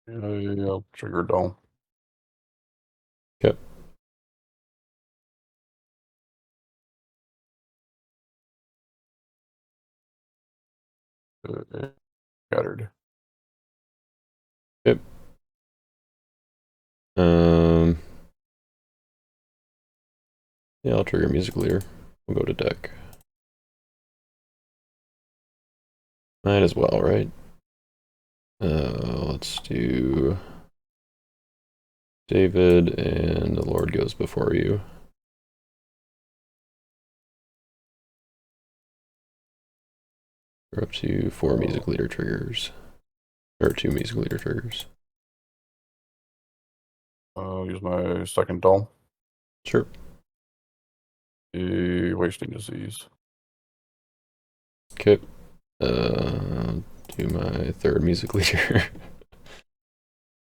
I'll trigger Dull. Okay. Scattered. Yep. Yeah, I'll trigger music leader. We'll go to deck. Might as well, right? Let's do David, and the Lord goes before you. We're up to 4 music leader triggers. Or 2 music leader triggers. I'll use my second Dull. Sure. The Wasting Disease. Okay. Do my 3rd music leader.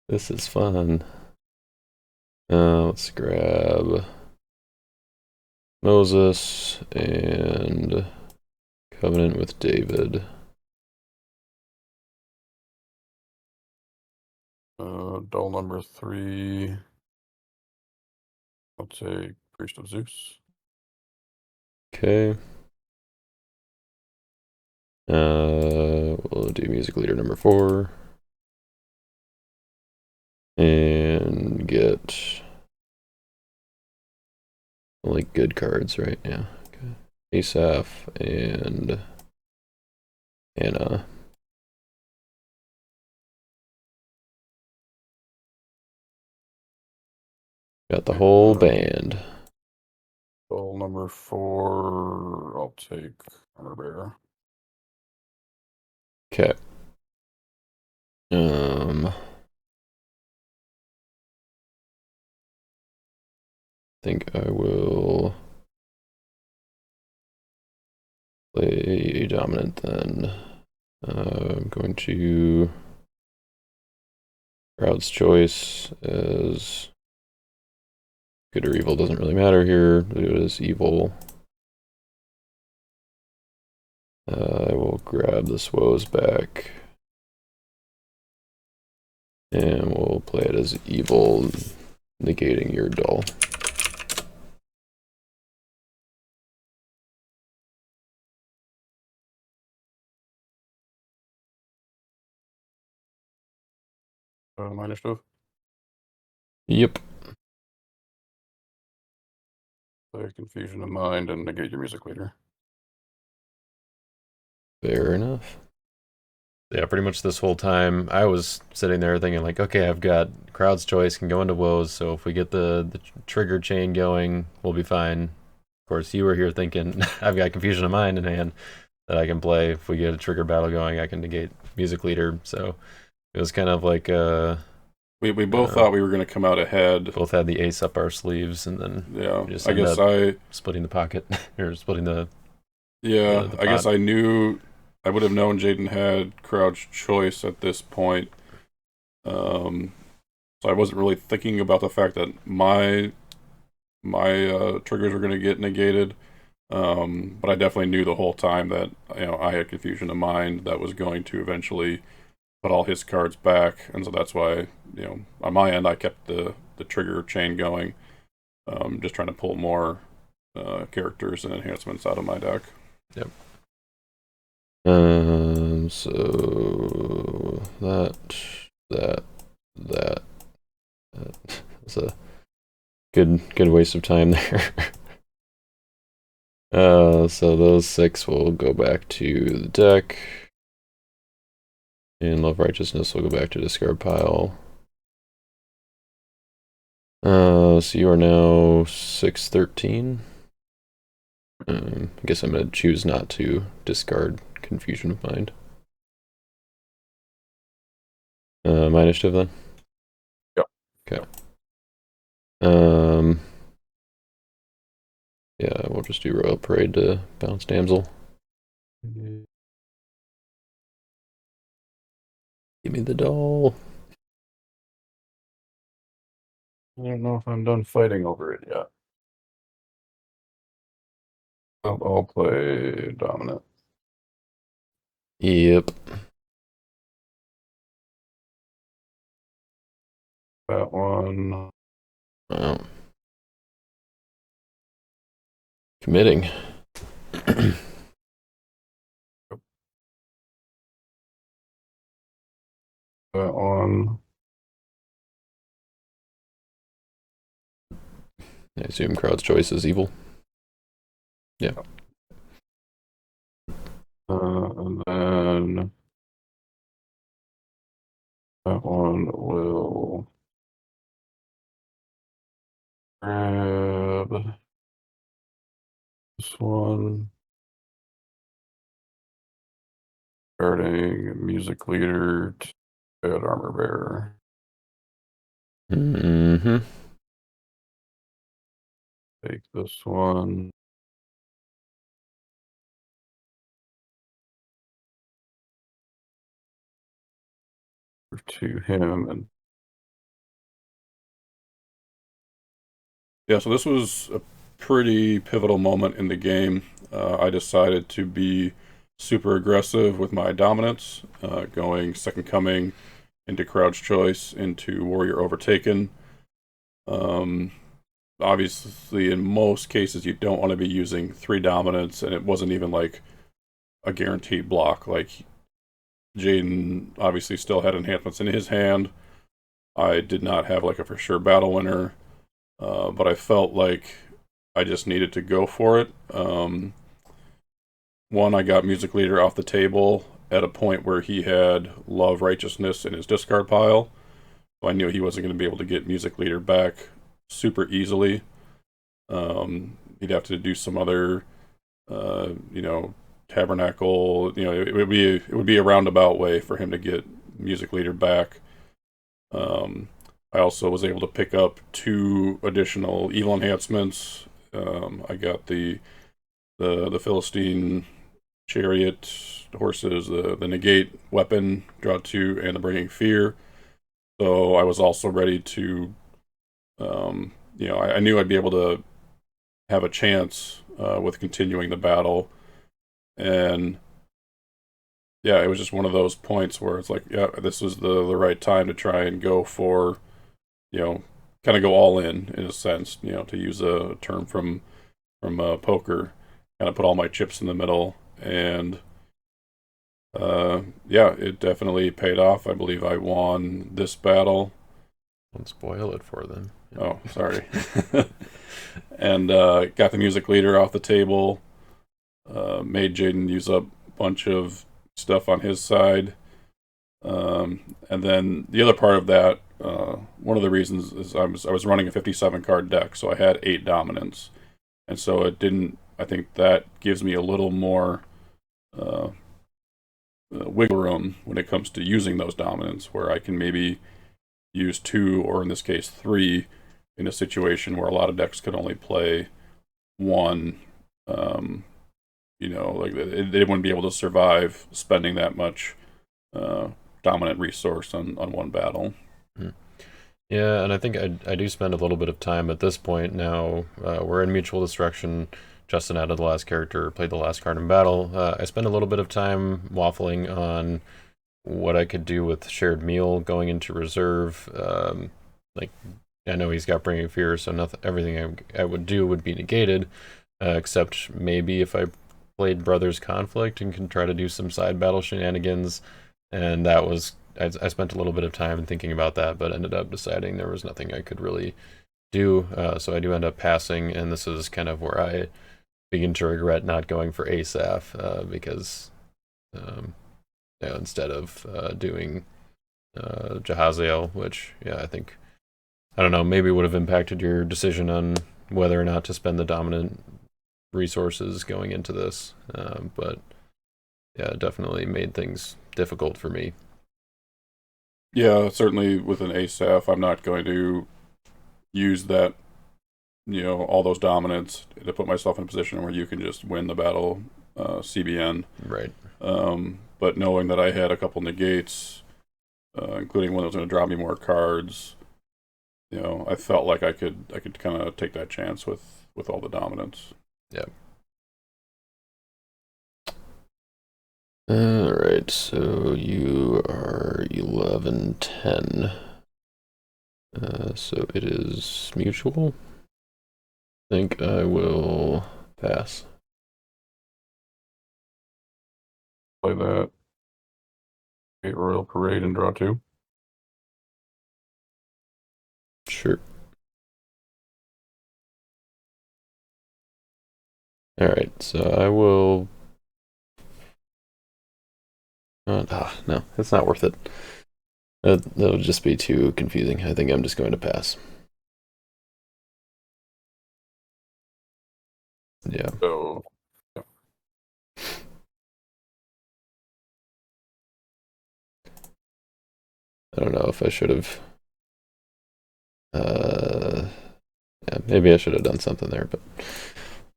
This is fun. Let's grab Moses and Covenant with David. Dull number 3. I'll take Priest of Zeus. Okay. We'll do music leader number 4. And get like good cards, right? Yeah. Okay. Asaph and Anna. Got the whole band. Dull number 4. I'll take Armor Bearer. Okay. Think I will play a dominant then. I'm going to Crowd's Choice as good or evil, doesn't really matter here. Do it as evil. I will grab the Swoes back. And we'll play it as evil, negating your Dull. My initiative. Yep. Play Confusion of Mind and negate your music leader. Fair enough. Yeah, pretty much this whole time I was sitting there thinking like, okay, I've got Crowd's Choice can go into woes, so if we get the trigger chain going, we'll be fine. Of course, you were here thinking I've got Confusion of Mind in hand that I can play. If we get a trigger battle going, I can negate music leader. So it was kind of like we both thought we were going to come out ahead. Both had the ace up our sleeves, and then yeah, just I guess splitting the pocket or splitting the the I guess I knew. I would have known Jaden had Crowd's Choice at this point. So I wasn't really thinking about the fact that my triggers were going to get negated. But I definitely knew the whole time that I had Confusion of Mind that was going to eventually put all his cards back, and so that's why on my end I kept the trigger chain going. Just trying to pull more characters and enhancements out of my deck. Yep. So that was a good waste of time there. So those 6 will go back to the deck, and Love Righteousness will go back to discard pile. So you are now 6-13. I guess I'm gonna choose not to discard confusion of mind. My initiative then? Yep. Okay. Um, yeah, we'll just do Royal Parade to bounce Damsel. Give me the doll. I don't know if I'm done fighting over it yet. I'll play dominant. Yep. That one. Wow. Committing. That one. I assume crowd's choice is evil. Yeah. And then that one will grab this one. Starting music leader to add armor bearer. Mm-hmm. Take this one. To him and yeah, so this was a pretty pivotal moment in the game. I decided to be super aggressive with my dominance, going second coming into Crouch Choice into Warrior Overtaken. Obviously, in most cases, you don't want to be using 3 dominance, and it wasn't even like a guaranteed block. Like, Jaden obviously still had enhancements in his hand. I did not have like a for sure battle winner, but I felt like I just needed to go for it. One, I got Music Leader off the table at a point where he had Love Righteousness in his discard pile. So I knew he wasn't going to be able to get Music Leader back super easily. He'd have to do some other, Tabernacle. It would be a roundabout way for him to get Music Leader back. I also was able to pick up 2 additional evil enhancements. I got the Philistine chariot horses, the negate weapon, draw 2, and the bringing fear. So I was also ready to, I knew I'd be able to have a chance with continuing the battle. And yeah, it was just one of those points where it's like, yeah, this was the right time to try and go for, kind of go all in a sense, to use a term from poker, kind of put all my chips in the middle. And yeah, it definitely paid off. I believe I won this battle. Don't spoil it for them. Oh, sorry. And got the music leader off the table. Made Jaden use up a bunch of stuff on his side. And then the other part of that, one of the reasons is I was running a 57 card deck, so I had 8 dominance, and so it didn't. I think that gives me a little more wiggle room when it comes to using those dominants, where I can maybe use 2, or in this case 3, in a situation where a lot of decks could only play 1. Like they wouldn't be able to survive spending that much dominant resource on one battle. Yeah, and I think I do spend a little bit of time at this point now. We're in Mutual Destruction. Justin added the last character, played the last card in battle. I spend a little bit of time waffling on what I could do with Shared Meal going into reserve. Like, I know he's got Bringing Fear, so everything I would do would be negated, except maybe if I played Brothers Conflict and can try to do some side battle shenanigans. And that was, I spent a little bit of time thinking about that, but ended up deciding there was nothing I could really do. So I do end up passing, and this is kind of where I begin to regret not going for Asaph, because instead of doing Jahaziel, which, yeah, I don't know, maybe would have impacted your decision on whether or not to spend the dominant resources going into this. But yeah, it definitely made things difficult for me. Yeah, certainly with an ASAF, I'm not going to use that, all those dominants to put myself in a position where you can just win the battle, CBN. Right. But knowing that I had a couple negates, including one that was going to draw me more cards, I felt like I could kind of take that chance with all the dominants. Yeah. All right. So you are 11-10. So it is mutual. I think I will pass. Play that Gate Royal Parade and draw two. Sure. All right. So I will. No, it's not worth it. That'll just be too confusing. I think I'm just going to pass. Yeah. So I don't know if I should have. Uh, yeah, maybe I should have done something there, but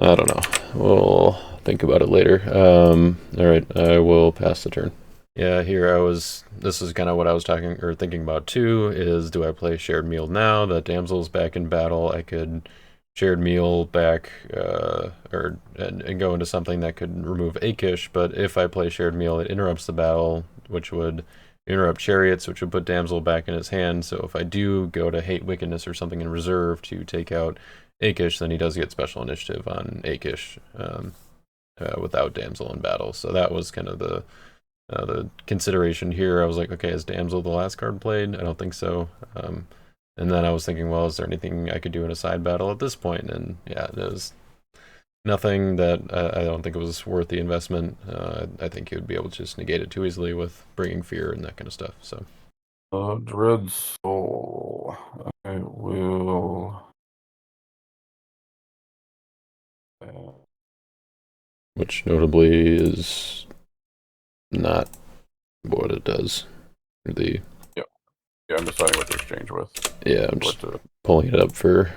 I don't know. We'll think about it later. All right, I will pass the turn. Yeah, here I was. This is kind of what I was talking or thinking about too. Is do I play shared meal now that Damsel's back in battle? I could shared meal back, and go into something that could remove Akish. But if I play shared meal, it interrupts the battle, which would interrupt chariots, which would put Damsel back in his hand. So if I do go to hate wickedness or something in reserve to take out Akish, then he does get special initiative on Akish, without Damsel in battle. So that was kind of the consideration here. I was like, okay, is Damsel the last card played? I don't think so. And then I was thinking, well, is there anything I could do in a side battle at this point? And yeah, there's nothing that I don't think it was worth the investment. I think he would be able to just negate it too easily with bringing fear and that kind of stuff. So Dread Soul. I will. which notably is not what it does. The Yeah, yeah. I'm deciding what to exchange with. Yeah, I'm just pulling it up for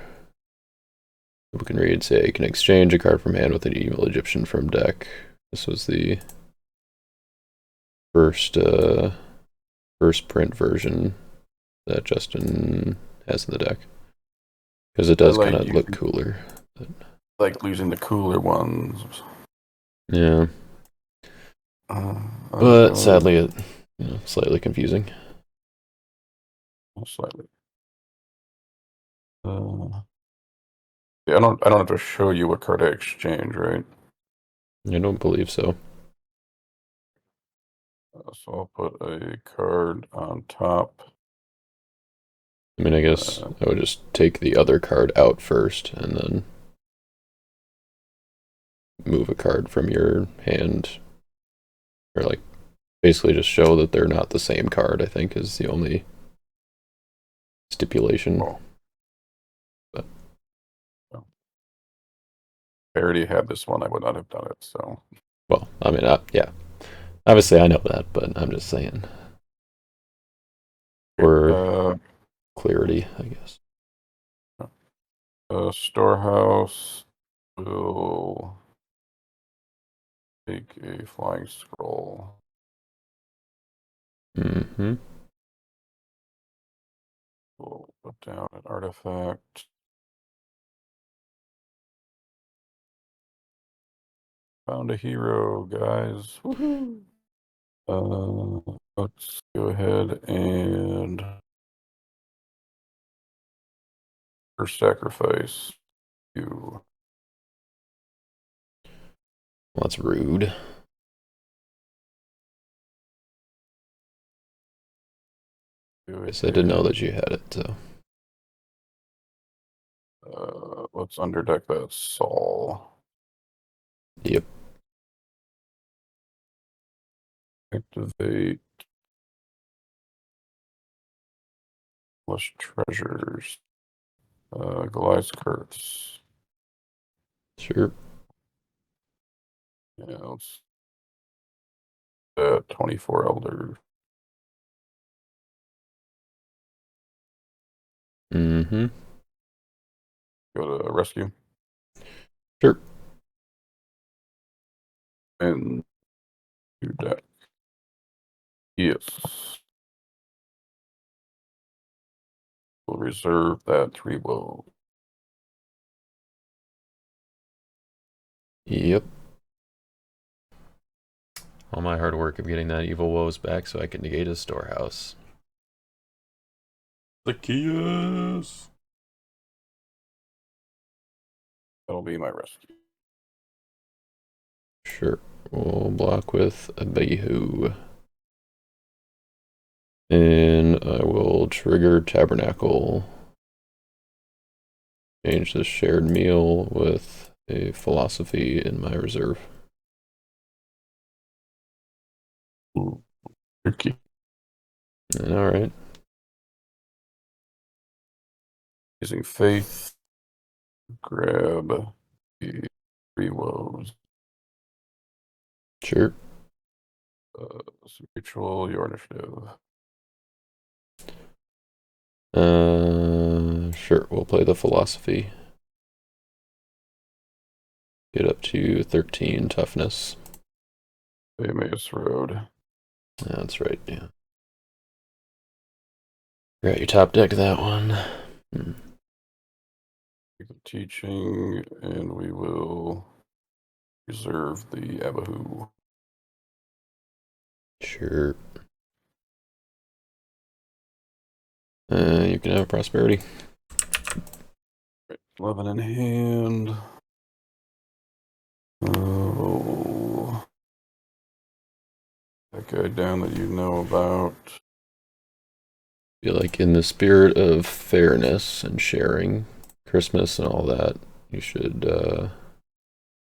people can read. Say you can exchange a card from hand with an evil Egyptian from deck. This was the first first print version that Justin has in the deck because it does kind of look cooler. But, like losing the cooler ones. yeah, but sadly, it slightly confusing. Slightly. Yeah, I don't have to show you what card I exchange, right? I don't believe so. So I'll put a card on top. I mean, I guess I would just take the other card out first and then move a card from your hand, or like basically just show that they're not the same card. I think is the only stipulation. Oh. But if I already had this one, I would not have done it. So, well, I mean, yeah, obviously I know that, but I'm just saying for clarity, I guess. Storehouse will take a flying scroll. Mm-hmm. We'll put down an artifact. Found a hero, guys. Woohoo! Let's go ahead and first sacrifice you. Well, that's rude. I guess I didn't know that you had it, so. Let's underdeck that Saul. Yep. Activate. Plus treasures. Goliath's Curse. Sure. Yeah, let's 24 Elder. Mm-hmm. Go to rescue. Sure. And do that. Yes. We'll reserve that 3 woe. Yep. All my hard work of getting that evil woes back so I can negate his storehouse. Zacchaeus. That'll be my rescue. Sure. We'll block with Abihu. And I will trigger Tabernacle. Change this shared meal with a philosophy in my reserve. Ooh, tricky. Alright. Using faith. Grab the 3 woes. Sure. Ritual, your initiative. Sure. We'll play the philosophy. Get up to 13 toughness. Emmaus Road. That's right, yeah. Right, you top decked that one. Take the teaching, and we will reserve the Abahu. Sure. You can have prosperity. 11 in hand. Oh, that guy down that you know about. Feel like in the spirit of fairness and sharing, Christmas and all that, you should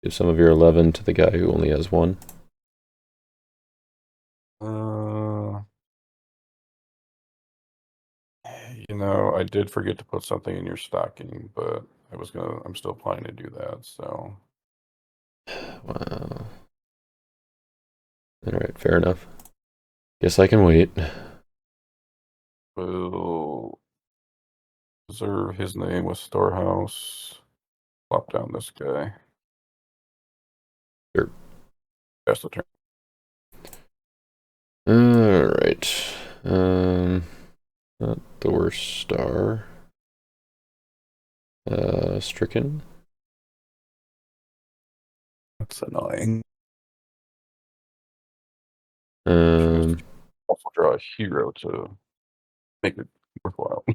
give some of your 11 to the guy who only has 1. You know, I did forget to put something in your stocking, but I'm still planning to do that, so. Wow. Alright, fair enough. Guess I can wait. We'll reserve his name with Storehouse. Plop down this guy. Sure. Pass the turn. Alright. Not the worst star. Stricken. That's annoying. Um, Also draw a hero to make it worthwhile.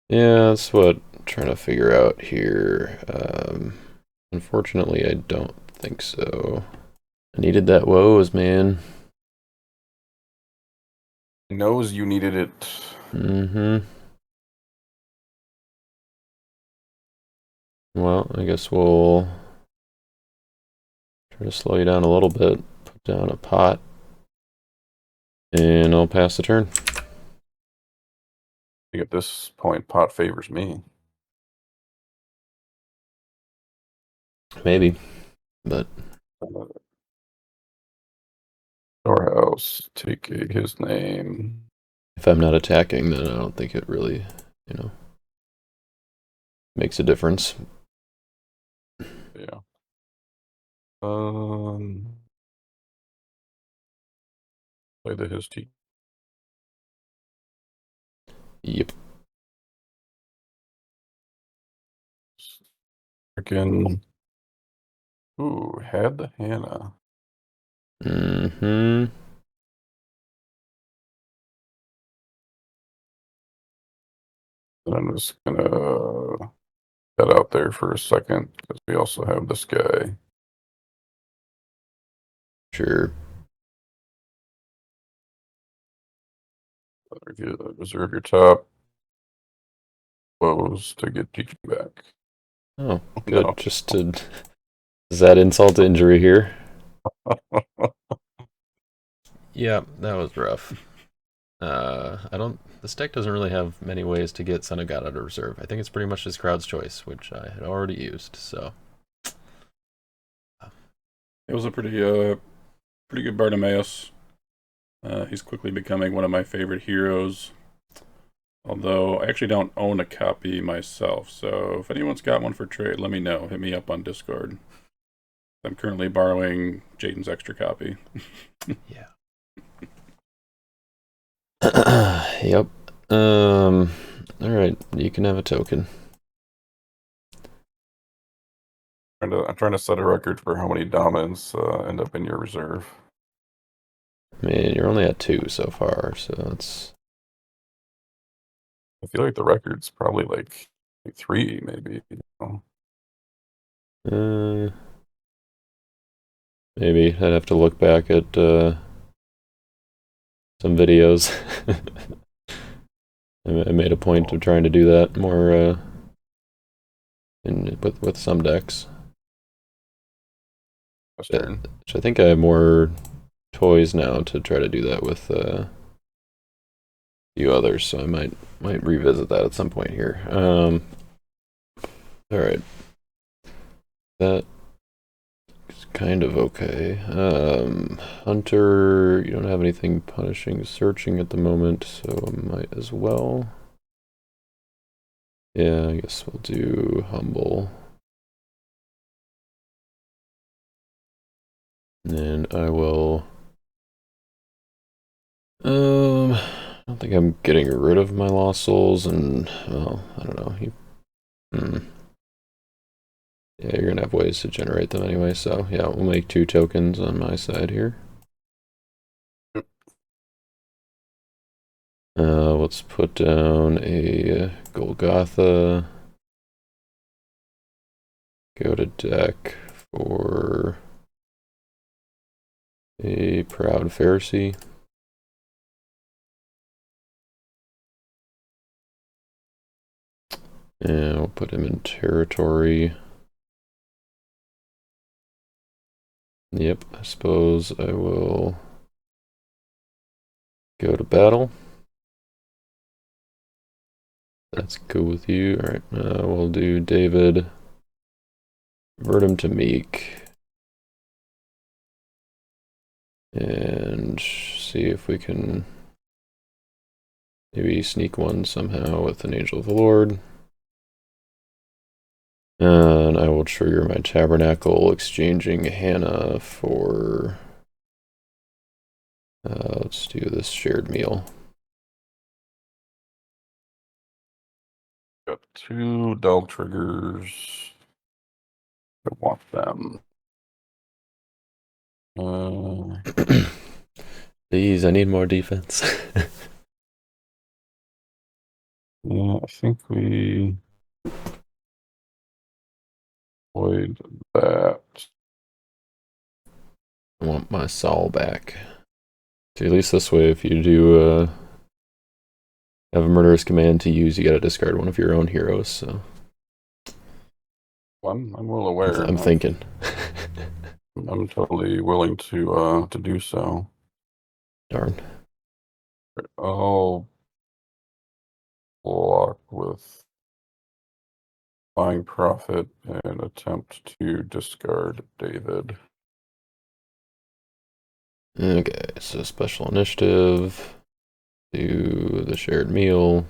yeah, that's what I'm trying to figure out here. Unfortunately, I don't think so. I needed that woes, man. He knows you needed it. Mm-hmm. Well, I guess we'll try to slow you down a little bit. Put down a pot. And I'll pass the turn. I think at this point, pot favors me. Maybe. But Storehouse, take his name. if I'm not attacking, then I don't think it really, makes a difference. Yeah. Play the his team. Yep. Freaking. Ooh, had the Hannah. Mm-hmm. And I'm just gonna head out there for a second because we also have this guy. Sure. Reserve your top woes to get teaching back. Oh, good. Just to... Is that insult to injury here? Yeah, that was rough. I don't... This deck doesn't really have many ways to get Son of God out of reserve. I think it's pretty much his crowd's choice, which I had already used, so... It was a pretty pretty good Bartimaeus. He's quickly becoming one of my favorite heroes. Although I actually don't own a copy myself, so if anyone's got one for trade, let me know. Hit me up on Discord. I'm currently borrowing Jaden's extra copy. Yeah. Yep. All right, you can have a token. I'm trying to set a record for how many diamonds end up in your reserve. I mean, you're only at 2 so far, so that's. I feel like the record's probably like 3, maybe. You know? Maybe I'd have to look back at some videos. I made a point of trying to do that more with some decks. Which I think I have more toys now to try to do that with a few others, so I might revisit that at some point here. All right, that is kind of okay. Hunter, you don't have anything punishing searching at the moment, so I might as well. Yeah, I guess we'll do humble. And I will. I don't think I'm getting rid of my lost souls, and well, I don't know. Yeah, you're gonna have ways to generate them anyway. So yeah, we'll make 2 tokens on my side here. Let's put down a Golgotha. Go to deck for a Proud Pharisee. And we'll put him in territory. Yep, I suppose I will go to battle. That's cool with you. Alright, we'll do David. Convert him to Meek. And see if we can maybe sneak one somehow with an Angel of the Lord. And I will trigger my Tabernacle, exchanging Hannah for. Let's do this shared meal. Got 2 dog triggers. I want them. Please, I need more defense. Yeah, I think we avoid that. I want my soul back. So at least this way, if you do have a murderous command to use, you gotta discard one of your own heroes, so. I'm well aware. I'm thinking. I'm totally willing to do so. Darn. I'll block with Buying Profit and attempt to discard David. Okay, so special initiative. Do the shared meal.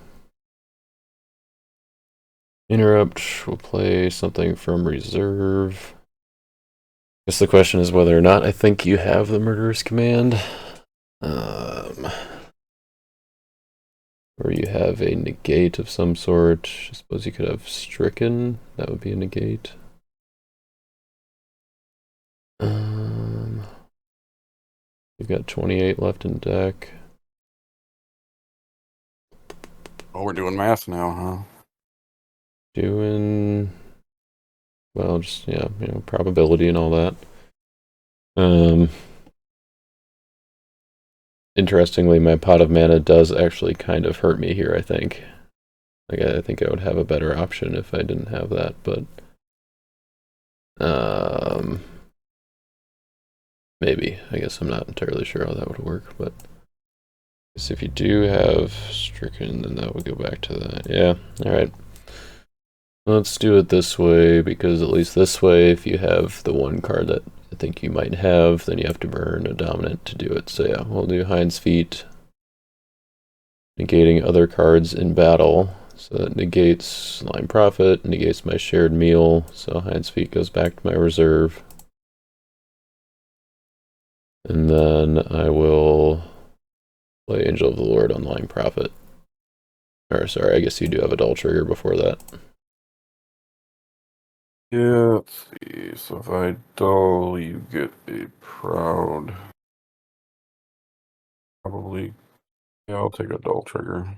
Interrupt. We'll play something from reserve. Guess the question is whether or not I think you have the murderous command. Or you have a negate of some sort. I suppose you could have stricken. That would be a negate. You've got 28 left in deck. Oh, we're doing math now, huh? Doing well, just yeah, probability and all that. Interestingly, my pot of mana does actually kind of hurt me here, I think. Like, I think I would have a better option if I didn't have that, but maybe. I guess I'm not entirely sure how that would work, but I guess if you do have stricken, then that would go back to that. Yeah, alright. Let's do it this way, because at least this way, if you have the one card that I think you might have, then you have to burn a dominant to do it. So yeah, we'll do Hind's Feet, negating other cards in battle. So that negates Slime Prophet, negates my shared meal, so Hind's Feet goes back to my reserve. And then I will play Angel of the Lord on Lying Prophet. Or sorry, I guess you do have a dull trigger before that. Yeah, let's see. So if I dull, you get a proud. Probably. Yeah, I'll take a dull trigger.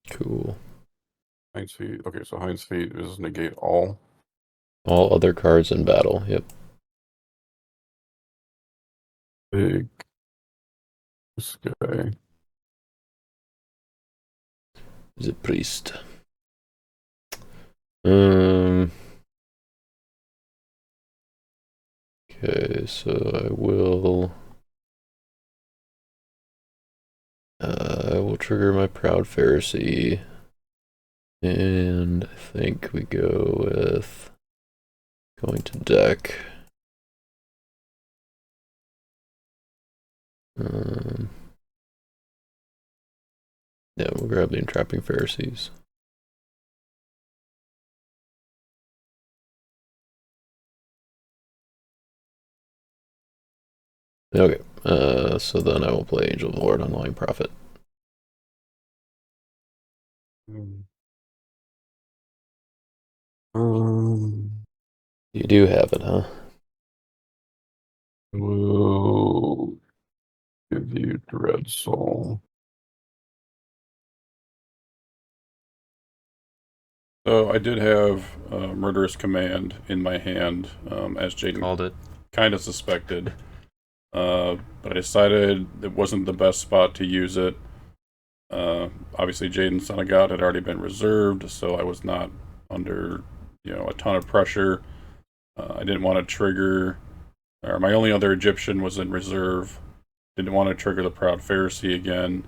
Cool. Hind's Feet. Okay, so Hind's Feet is negate all. All other cards in battle, yep. Big. This guy. Is it Priest? Okay, so I will trigger my Proud Pharisee. And I think we go with going to deck. Yeah, we'll grab the Entrapping Pharisees. Okay, so then I will play Angel of the Lord on Lying Prophet. You do have it, huh? We'll give you Dread Soul. So I did have Murderous Command in my hand, as Jaden Called it. kind of suspected. But I decided it wasn't the best spot to use it. Obviously, Jaden Son of God had already been reserved, so I was not under, a ton of pressure. I didn't want to trigger, or my only other Egyptian was in reserve. Didn't want to trigger the Proud Pharisee again.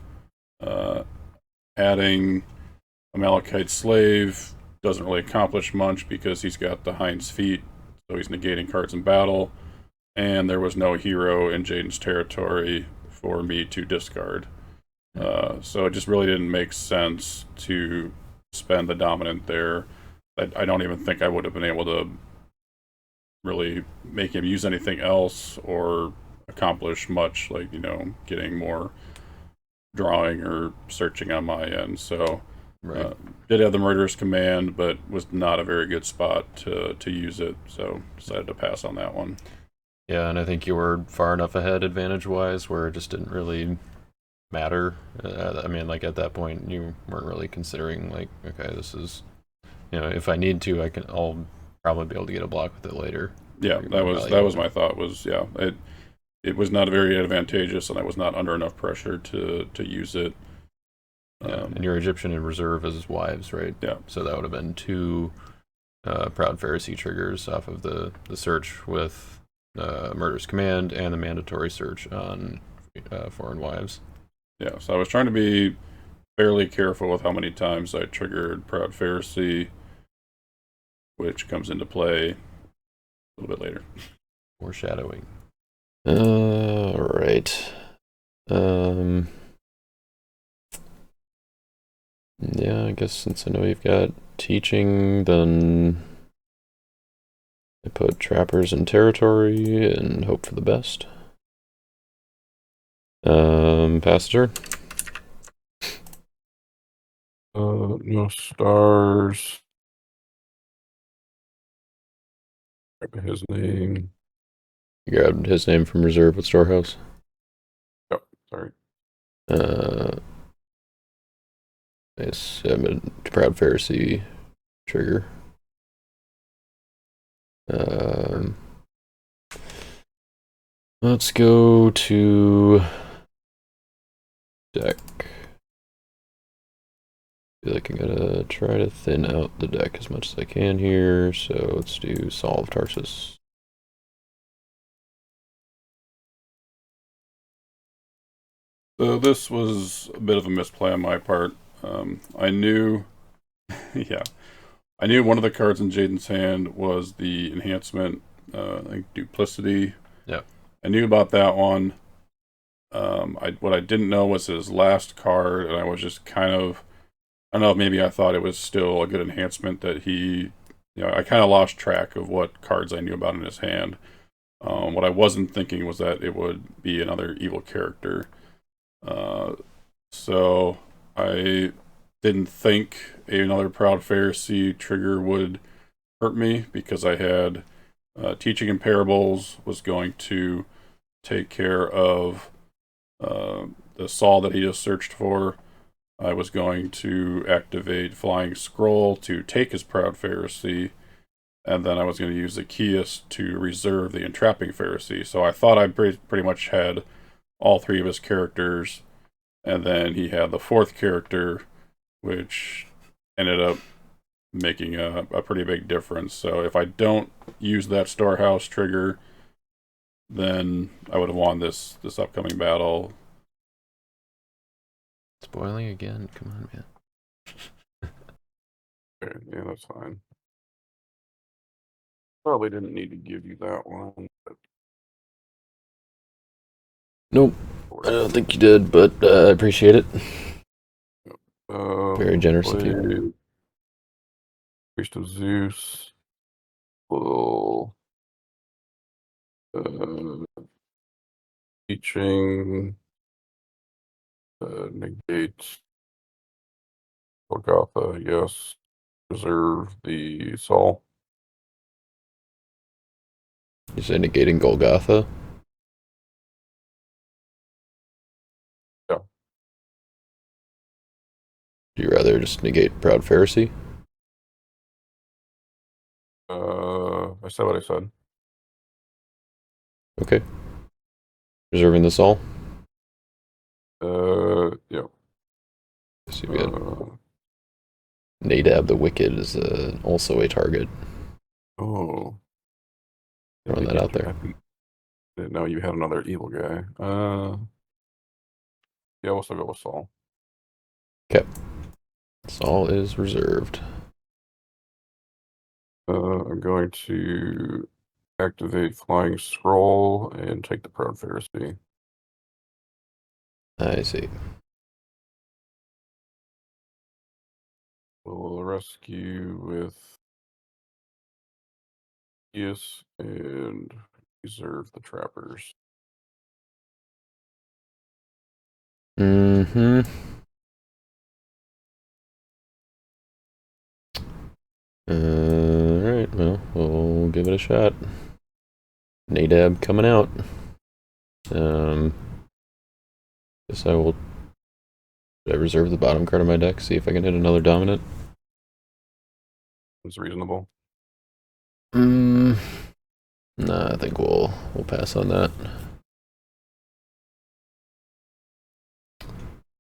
Adding Amalekite Slave doesn't really accomplish much because he's got the Hind's Feet, so he's negating cards in battle. And there was no hero in Jaden's territory for me to discard. So it just really didn't make sense to spend the dominant there. I don't even think I would have been able to really make him use anything else or accomplish much, like, getting more drawing or searching on my end. So Right. did have the Murderous Command, but was not a very good spot to use it. So decided to pass on that one. Yeah, and I think you were far enough ahead advantage-wise where it just didn't really matter. I mean, like at that point, you weren't really considering like, okay, this is, if I need to, I'll probably be able to get a block with it later. Yeah, that was my thought. It was not very advantageous, and I was not under enough pressure to use it. Yeah, and your Egyptian in reserve is wives, right? Yeah. So that would have been two Proud Pharisee triggers off of the search with Murderous Command and the mandatory search on foreign wives. Yeah, so I was trying to be fairly careful with how many times I triggered Proud Pharisee, which comes into play a little bit later. Foreshadowing. All right. Yeah, I guess since I know you've got teaching, then I put trappers in territory and hope for the best. Pastor. No stars. His name. You grabbed his name from reserve with Storehouse. Yep, sorry. Nice. I'm a Proud Pharisee trigger. Let's go to deck. I feel like I'm gonna try to thin out the deck as much as I can here, so let's do Saul of Tarsus. So this was a bit of a misplay on my part. I knew, yeah, I knew one of the cards in Jaden's hand was the enhancement I think Duplicity. Yeah. I knew about that one. What I didn't know was his last card, and I was just kind of, I don't know, maybe I thought it was still a good enhancement that I kind of lost track of what cards I knew about in his hand. What I wasn't thinking was that it would be another evil character. Uh, so I didn't think another Proud Pharisee trigger would hurt me because I had Teaching in Parables was going to take care of the Saul that he just searched for. I was going to activate Flying Scroll to take his Proud Pharisee, and then I was going to use Zacchaeus to reserve the Entrapping Pharisee. So I thought I pretty much had all three of his characters, and then he had the fourth character, which ended up making a pretty big difference. So if I don't use that storehouse trigger, then I would have won this upcoming battle. Spoiling again? Come on, man. Okay, yeah, that's fine. Probably didn't need to give you that one. But Nope. I don't think you did, but I appreciate it. Very generous of you. Priest of Zeus will teaching negate Golgotha, yes. Reserve the Saul. You say negating Golgotha? Yeah. Do you rather just negate Proud Pharisee? I said what I said. Okay. Reserving this all? Yeah. So we got Nadab the Wicked is also a target. Oh. Throwing that out there. I didn't know you had another evil guy. Yeah, we'll still go with Saul. Okay. Saul is reserved. I'm going to activate Flying Scroll and take the Proud Pharisee. I see. We'll rescue with Yes and reserve the trappers. Mm-hmm. Alright, well, we'll give it a shot. Nadab coming out. Guess I will. Should I reserve the bottom card of my deck? See if I can hit another dominant. It's reasonable. Nah, I think we'll pass on that.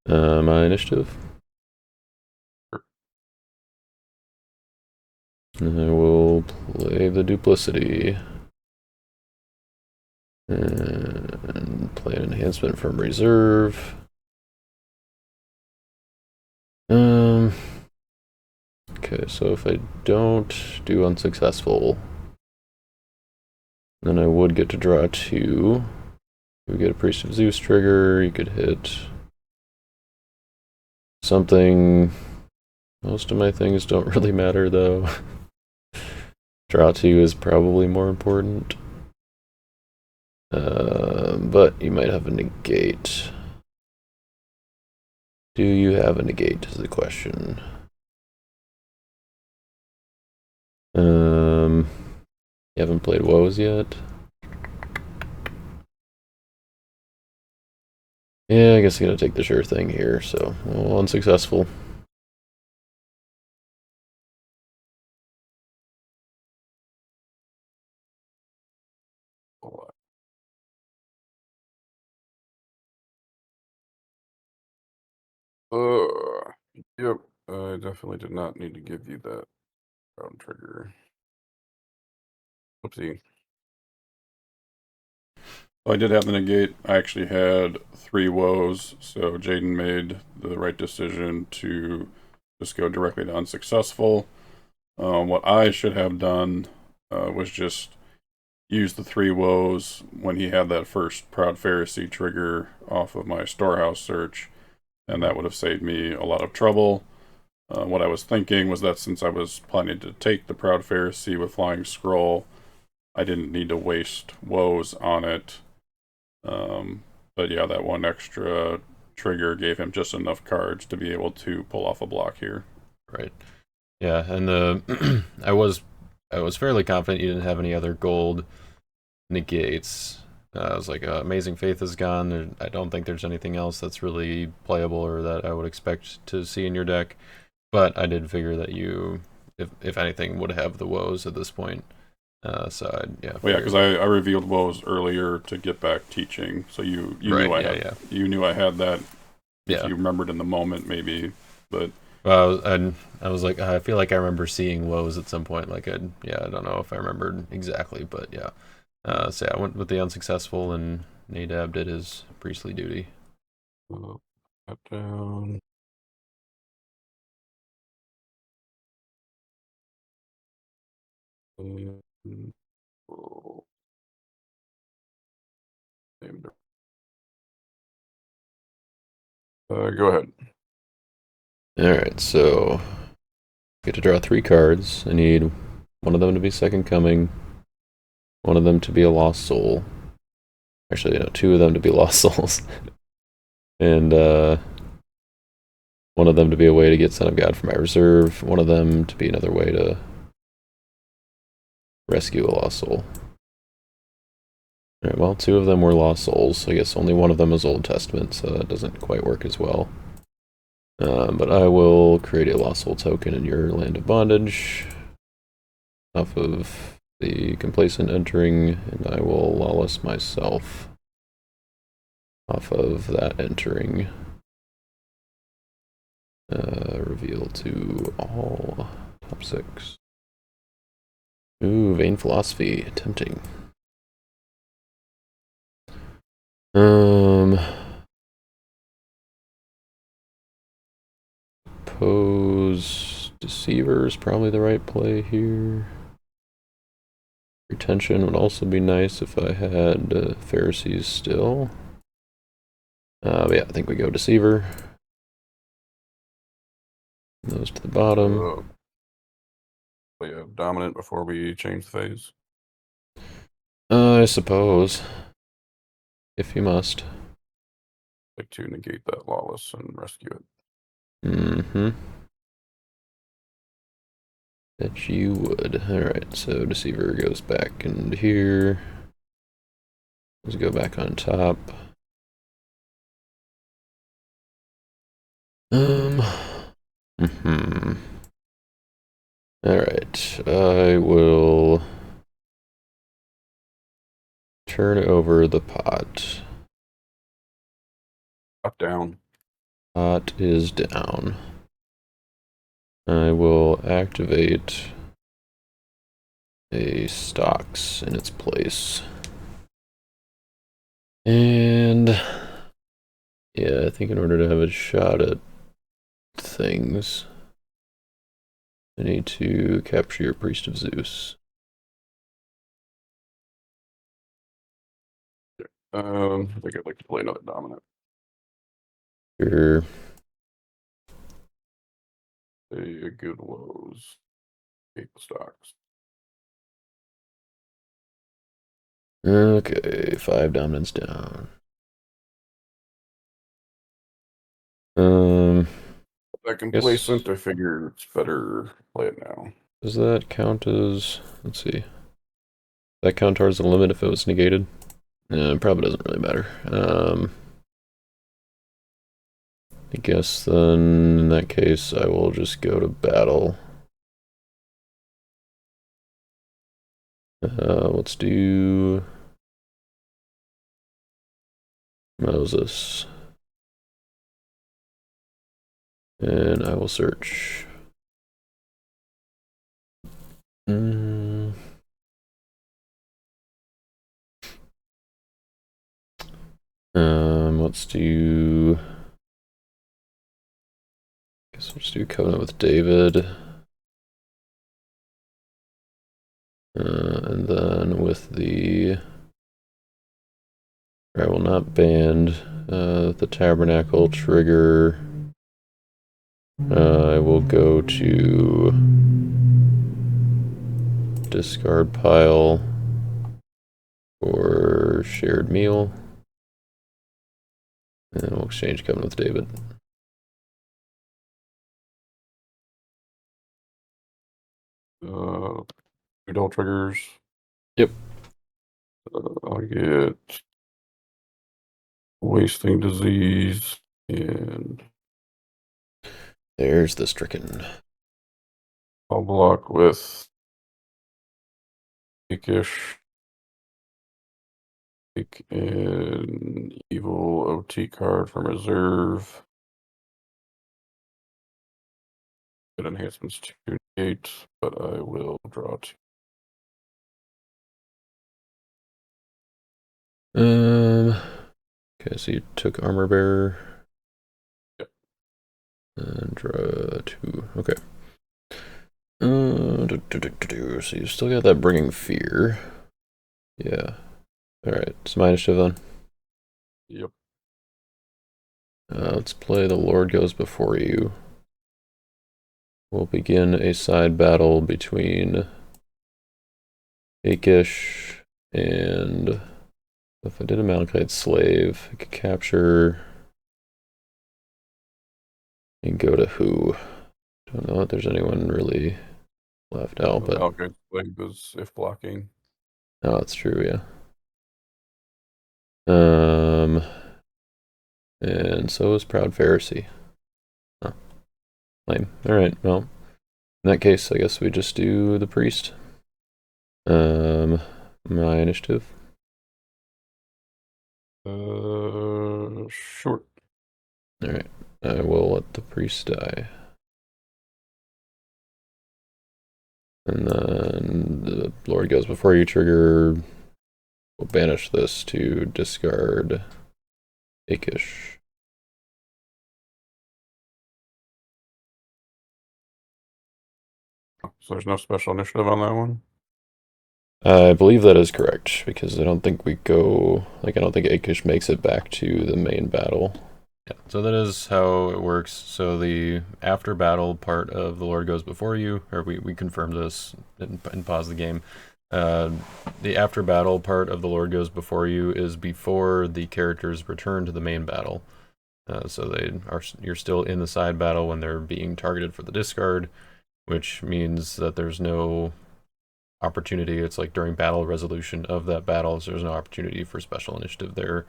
My initiative. I will play the Duplicity. And play an enhancement from reserve. Okay, so if I don't do unsuccessful, then I would get to draw two. We get a Priest of Zeus trigger. You could hit something. Most of my things don't really matter though. Draw two is probably more important. But you might have a negate. Do you have a negate is the question. You haven't played Woes yet? Yeah, I guess I'm gonna take the sure thing here, so well, unsuccessful. Yep. I definitely did not need to give you that round trigger. Oopsie. Well, I did have the negate. I actually had 3 woes, so Jaden made the right decision to just go directly to unsuccessful. What I should have done was just used the 3 woes when he had that first Proud Pharisee trigger off of my storehouse search, and that would have saved me a lot of trouble. What I was thinking was that since I was planning to take the Proud Pharisee with Flying Scroll, I didn't need to waste woes on it. But yeah, that one extra trigger gave him just enough cards to be able to pull off a block here. Right. Yeah, and the I was fairly confident you didn't have any other gold negates. I was like, Amazing Faith is gone. I don't think there's anything else that's really playable or that I would expect to see in your deck. But I did figure that you, if anything, would have the woes at this point. So yeah. Well, yeah, because I revealed woes earlier to get back teaching, so you right, knew I yeah, had yeah. you knew I had that. If Yeah. you remembered in the moment, maybe, but Well, I was like, I feel like I remember seeing woes at some point. Like, I don't know if I remembered exactly, but yeah. So yeah, I went with the unsuccessful, and Nadab did his priestly duty. up down. Go ahead. All right, so get to draw 3 cards. I need one of them to be Second Coming, one of them to be a Lost Soul. Actually, no, 2 of them to be Lost Souls, and one of them to be a way to get Son of God from my reserve. One of them to be another way to rescue a Lost Soul. Alright, well, 2 of them were Lost Souls. I guess only one of them is Old Testament, so that doesn't quite work as well. But I will create a Lost Soul token in your Land of Bondage off of the Complacent Entering, and I will Lawless myself off of that Entering. Reveal to all top 6. Ooh, Vain Philosophy, tempting. Pose Deceiver is probably the right play here. Retention would also be nice if I had Pharisees still. But yeah, I think we go Deceiver. Those to the bottom. We have Dominant before we change the phase. I suppose. If you must. Like to negate that Lawless and rescue it. Mm-hmm. That you would. Alright, so Deceiver goes back into here. Let's go back on top. Alright, I will turn over the pot. Up, down. Pot is down. I will activate a stocks in its place. And yeah, I think in order to have a shot at things, I need to capture your Priest of Zeus. I think I'd like to play another Dominant. Sure. A good woes. 8 stocks. Okay, 5 dominance down. That Complacent, I figure it's better play it now. Does that count as, let's see, that count towards the limit if it was negated? It probably doesn't really matter. I guess then in that case I will just go to battle. Let's do Moses. And I will search. Let's do. Guess we'll just do Covenant with David. And then with with the... I will not band the Tabernacle trigger. I will go to discard pile for shared meal. And we'll exchange Covenant with David. Adult triggers. Yep. I'll get wasting disease and There's the stricken. I'll block with Pickish. Take an evil OT card from reserve. Get enhancements to negate, but I will draw two. Okay, so you took Armor Bearer. Yep. And draw two. Okay. So you still got that Bringing Fear. Yeah. Alright, it's my initiative then. Yep. Let's play The Lord Goes Before You. We'll begin a side battle between Akish and... If I did a Malachite Slave, I could capture and go to who? Don't know if there's anyone really left out, but... Malachite Slave is if blocking. Oh, that's true, yeah. And so is Proud Pharisee. Oh, lame. Alright, well, in that case, I guess we just do the priest. My initiative. Short. Alright, I will let the priest die. And then the Lord Goes Before You trigger. We'll banish this to discard Akish. So there's no special initiative on that one? I believe that is correct, because I don't think we go... Like, I don't think Akish makes it back to the main battle. Yeah, so that is how it works. So the after battle part of The Lord Goes Before You, or we confirmed this and paused the game. The after battle part of The Lord Goes Before You is before the characters return to the main battle. So you're still in the side battle when they're being targeted for the discard, which means that there's no opportunity. It's like during battle resolution of that battle, so there's no opportunity for special initiative there.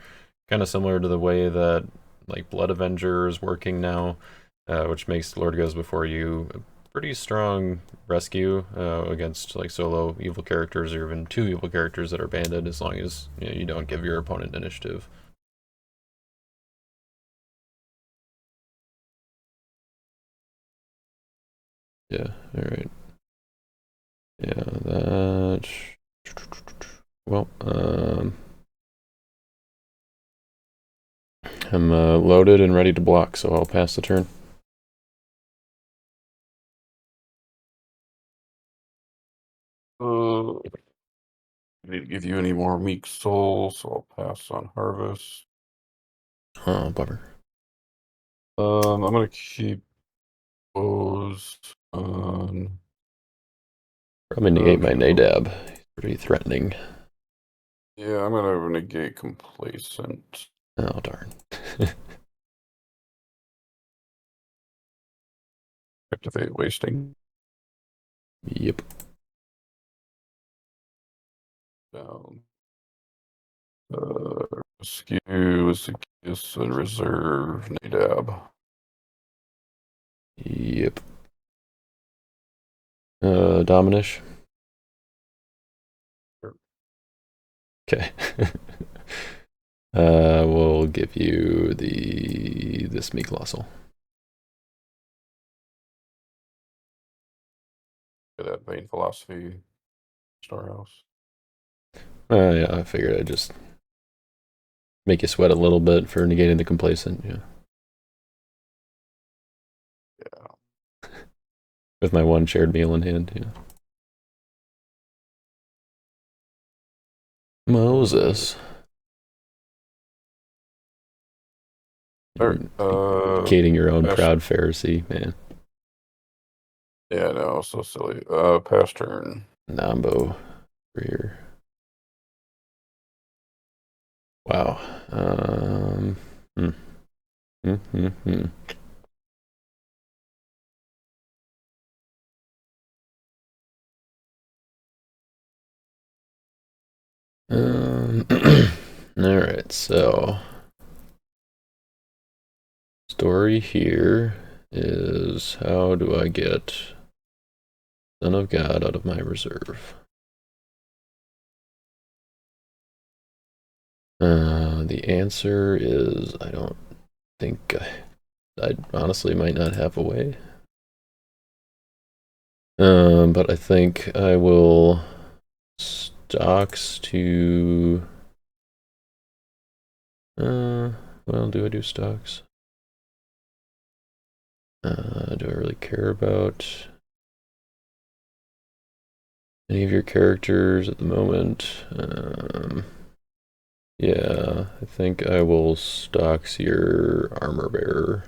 Kind of similar to the way that like Blood Avenger is working now, which makes Lord Goes Before You a pretty strong rescue against like solo evil characters or even two evil characters that are banded, as long as you don't give your opponent initiative. Yeah, alright. Yeah, that... Well, I'm loaded and ready to block, so I'll pass the turn. I need to give you any more meek soul, so I'll pass on harvest. Oh, bummer. I'm gonna keep those on. Probably negate my Nadab. He's pretty threatening. Yeah, I'm gonna negate complacent. Oh, darn. Activate wasting. Yep. Down. Rescue is a reserve Nadab. Yep. Dominish. Sure. Okay. We'll give you this Meek Colossal. That Vain Philosophy Storehouse. Yeah, I figured I'd just make you sweat a little bit for negating the complacent, yeah. Yeah. With my one shared meal in hand, yeah. Moses. Alright, Indicating your own proud Pharisee, man. yeah, no, so silly. Pass turn. Nambo for here. Wow. Hmm. Hmm, hmm, hmm. All right, so story here is how do I get Son of God out of my reserve? The answer is I don't think I honestly might not have a way. But I think I will stocks to. Well, do I do stocks? Do I really care about any of your characters at the moment? Yeah, I think I will stocks your armor bearer.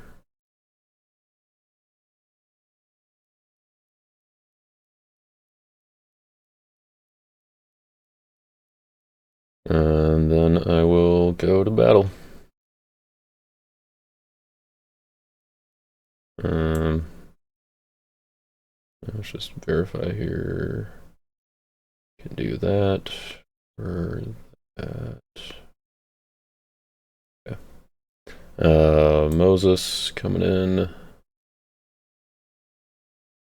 And then I will go to battle. Let's just verify here. Can do that for that. Yeah. Moses coming in.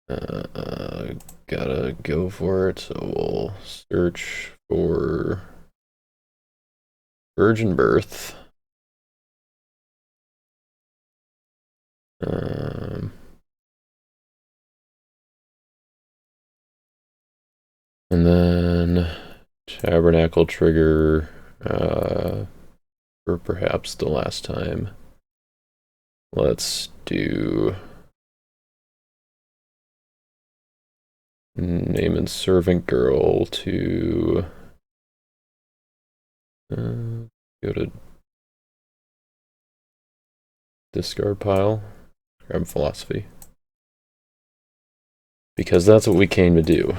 Gotta go for it. So we'll search for virgin birth. And then Tabernacle trigger for perhaps the last time. Let's do Naaman's servant girl to go to discard pile, grab philosophy. Because that's what we came to do,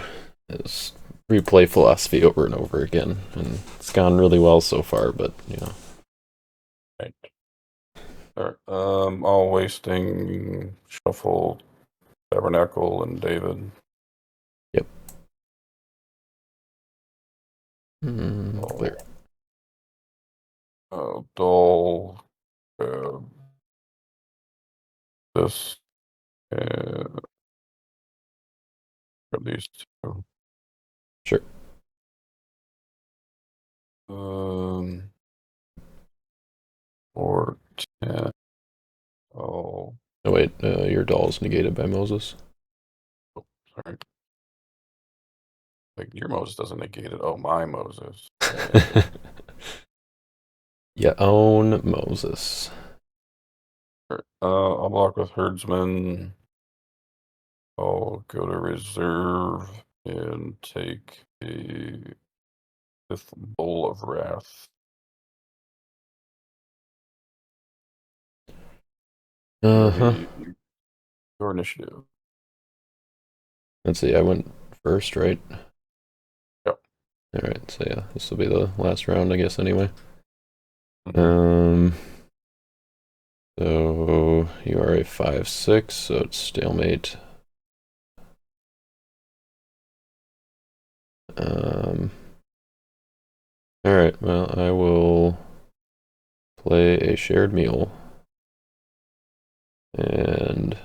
is replay philosophy over and over again. And it's gone really well so far, but, you know. Right. Alright, all wasting, shuffle, Tabernacle, and David. Yep. Clear. Dull, this, for these two. Sure. Or 10. Oh, Oh, wait, your doll's negated by Moses. sorry. Like, your Moses doesn't negate it. Oh, my Moses. You own Moses. I'll block with Herdsman. I'll go to reserve and take a 5th Bowl of Wrath. Your initiative. Let's see, I went first, right? Yep. Alright, so yeah, this will be the last round, I guess, anyway. Mm-hmm. So you are a 5/6, so it's stalemate. Alright, well, I will play a shared meal and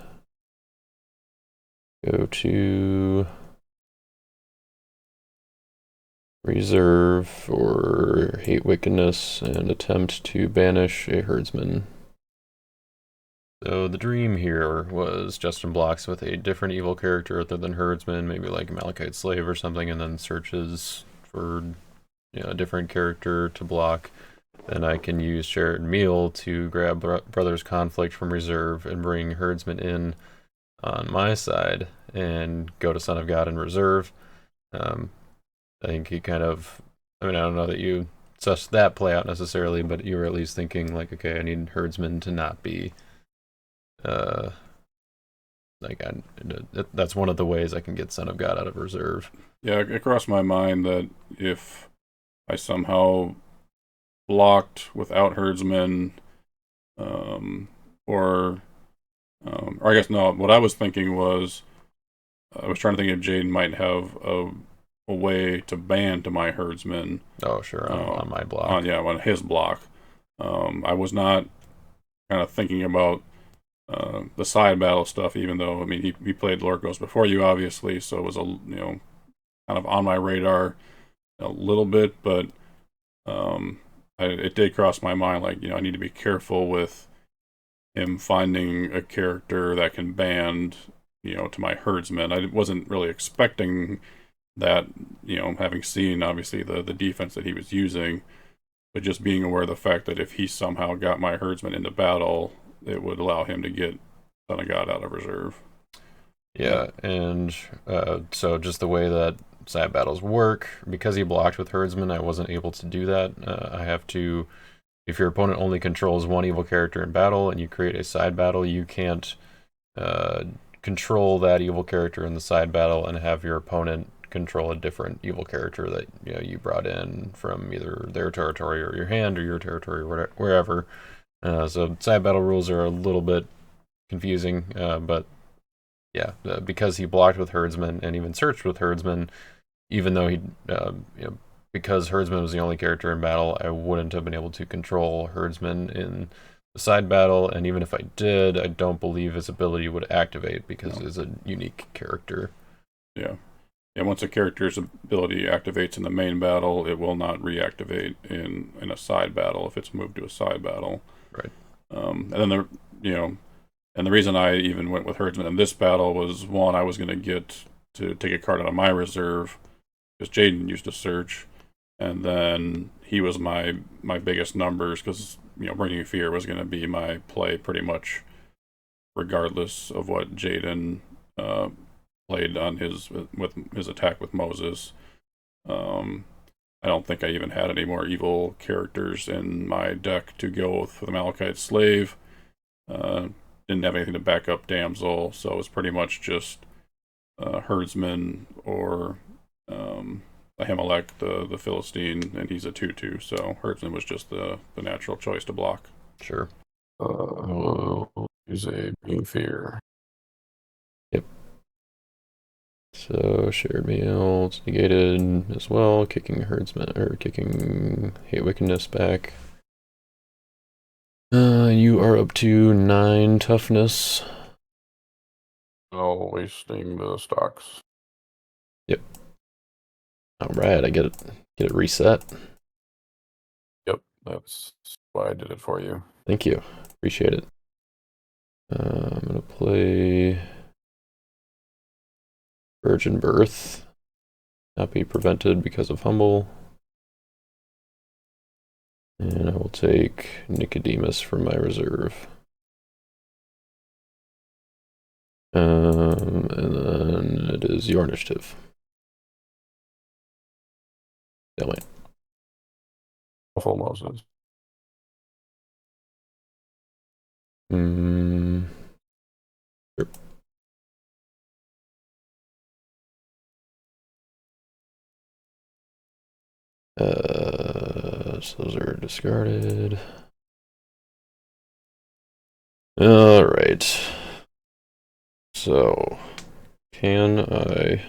go to reserve for hate wickedness and attempt to banish a herdsman. So the dream here was Justin blocks with a different evil character other than herdsman, maybe like a Malachite slave or something, and then searches for a different character to block. Then I can use shared meal to grab brother's conflict from reserve and bring herdsman in on my side and go to Son of God in reserve. I think he kind of I mean, I don't know that you sussed that play out necessarily, but you were at least thinking like, okay, I need herdsman to not be uh like that's one of the ways I can get Son of God out of reserve. Yeah, it crossed my mind that if I somehow blocked without herdsman, um, or or I guess no. What I was thinking was I was trying to think if Jaden might have a way to ban to my herdsman. Oh, sure, on my block. On yeah, on his block. I was not kind of thinking about the side battle stuff, even though I mean he played Lorcos before you, obviously, so it was kind of on my radar a little bit, but it did cross my mind like I need to be careful with him finding a character that can band to my herdsman. I wasn't really expecting that, having seen obviously the defense that he was using, but just being aware of the fact that if he somehow got my herdsman into battle, it would allow him to get Son of God out of reserve. Yeah, and so just the way that side battles work, because he blocked with herdsman, I wasn't able to do that. I have to, if your opponent only controls one evil character in battle and you create a side battle, you can't uh, control that evil character in the side battle and have your opponent control a different evil character that you brought in from either their territory or your hand or your territory or wherever. So side battle rules are a little bit confusing, but yeah, because he blocked with herdsman and even searched with herdsman, even though he, because herdsman was the only character in battle, I wouldn't have been able to control herdsman in the side battle, and even if I did, I don't believe his ability would activate because No. it's a unique character. Yeah. Yeah, once a character's ability activates in the main battle, it will not reactivate in a side battle if it's moved to a side battle. Right. And then and the reason I even went with herdsman in this battle was one, I was going to get to take a card out of my reserve because Jaden used to search, and then he was my biggest numbers because bringing fear was going to be my play pretty much regardless of what Jaden played on with his attack with Moses. Um, I don't think I even had any more evil characters in my deck to go with the Malachite Slave. Uh, didn't have anything to back up Damsel, so it was pretty much just Herdsman or Ahimelech, the Philistine, and he's a 2/2, so Herdsman was just the natural choice to block. Sure. We'll use a Being Fear. Yep. So shared meal, it's negated as well, kicking herdsman or kicking hate wickedness back. You are up to 9 toughness. Oh, wasting the stocks. Yep. All right, I get it reset. Yep, that's why I did it for you. Thank you. Appreciate it. I'm going to play Virgin Birth. Not be prevented because of Humble. And I will take Nicodemus from my reserve. And then it is your initiative. Delane. Awful Moses. Sure. So those are discarded. All right. So, can I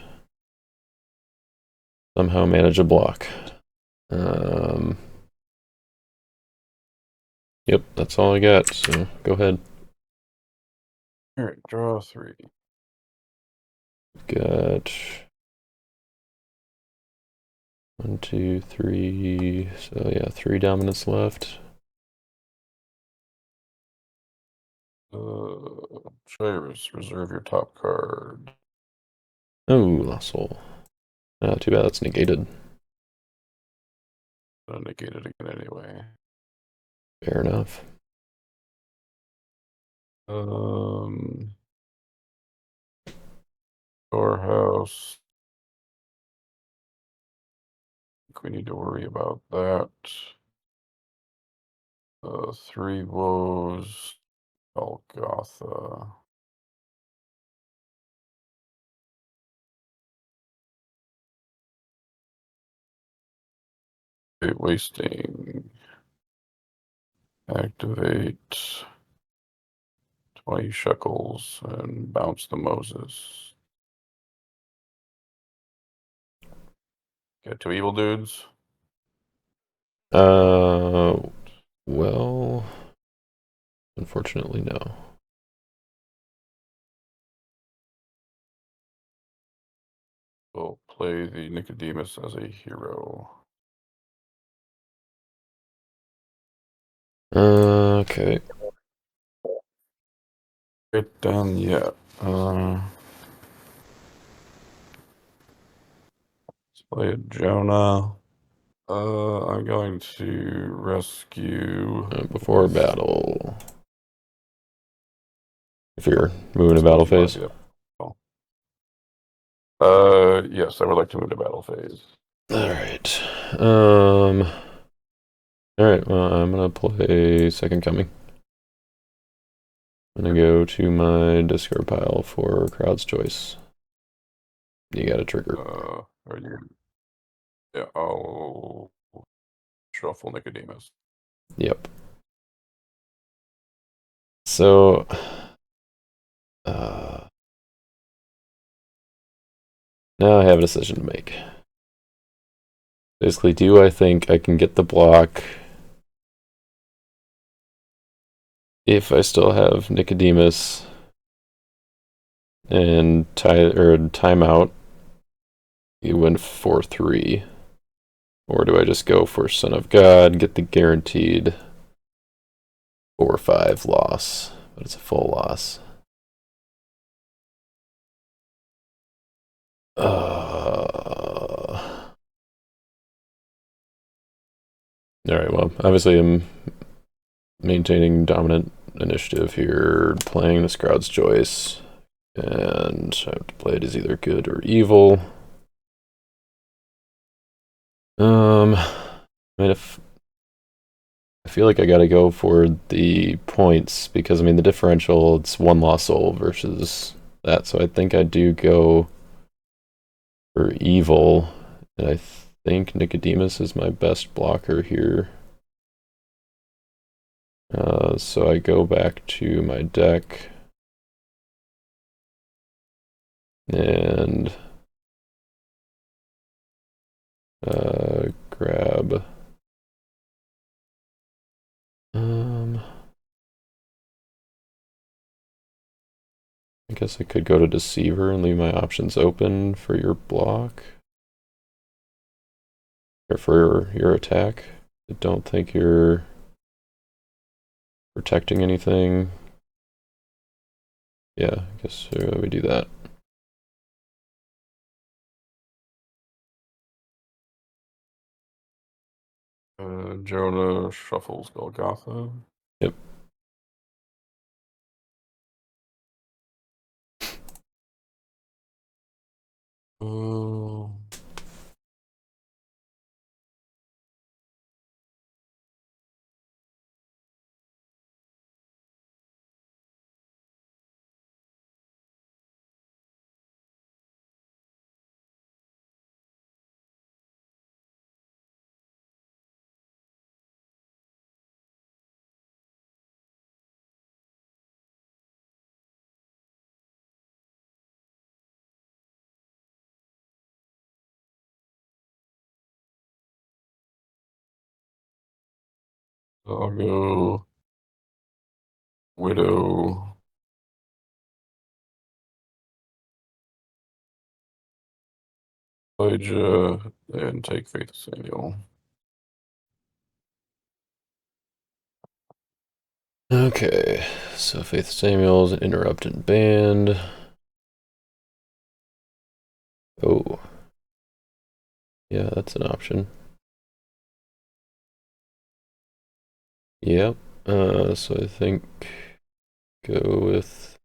somehow manage a block? Yep, that's all I got. So go ahead. All right, draw 3. Got 1, 2, 3. So yeah, 3 dominants left. Shires, reserve your top card. Oh, lost soul. Too bad that's negated. Gonna negate it again anyway. Fair enough. Storehouse. we need to worry about that. 3 woes, Golgotha. Wasting. Activate 20 shekels and bounce the Moses. Got 2 evil dudes. Well, unfortunately, no. We'll play the Nicodemus as a hero. Okay. Right down yet. Let's play a Jonah. I'm going to rescue Before battle. If you're moving to battle phase. Yes, I would like to move to battle phase. Alright. Alright, well, I'm gonna play Second Coming. I'm gonna go to my discard pile for Crowd's Choice. You got a trigger. Are you? Yeah, I'll shuffle Nicodemus. Yep. So, now I have a decision to make. Basically, do I think I can get the block if I still have Nicodemus and timeout? You win 4-3. Or do I just go for Son of God, get the guaranteed 4-5 loss? But it's a full loss. Alright, well, obviously I'm maintaining dominant initiative here, playing this Crowd's Choice, and I have to play it as either good or evil. I mean, if I feel like I gotta go for the points, because I mean the differential, it's 1 lost soul versus that, so I think I do go for evil, and I think Nicodemus is my best blocker here. So I go back to my deck and grab I guess I could go to Deceiver and leave my options open for your block. Or for your attack. I don't think you're protecting anything. Yeah, I guess we do that. Jonah shuffles Golgotha. Yep. I'll go Widow. Elijah and take Faith Samuel. Okay, so Faith Samuel's an interrupted band. Oh. Yeah, that's an option. Yep. So I think go with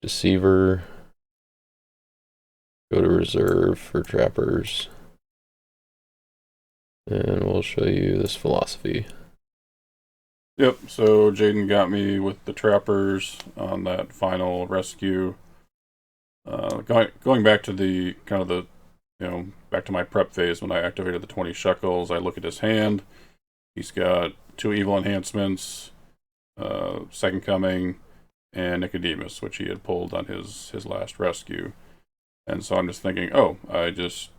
Deceiver. Go to Reserve for Trappers. And we'll show you this philosophy. Yep, so Jaden got me with the trappers on that final rescue. Going back to the kind of the, back to my prep phase when I activated the 20 shekels, I look at his hand. He's got 2 evil enhancements, Second Coming, and Nicodemus, which he had pulled on his last rescue. And so I'm just thinking, I just,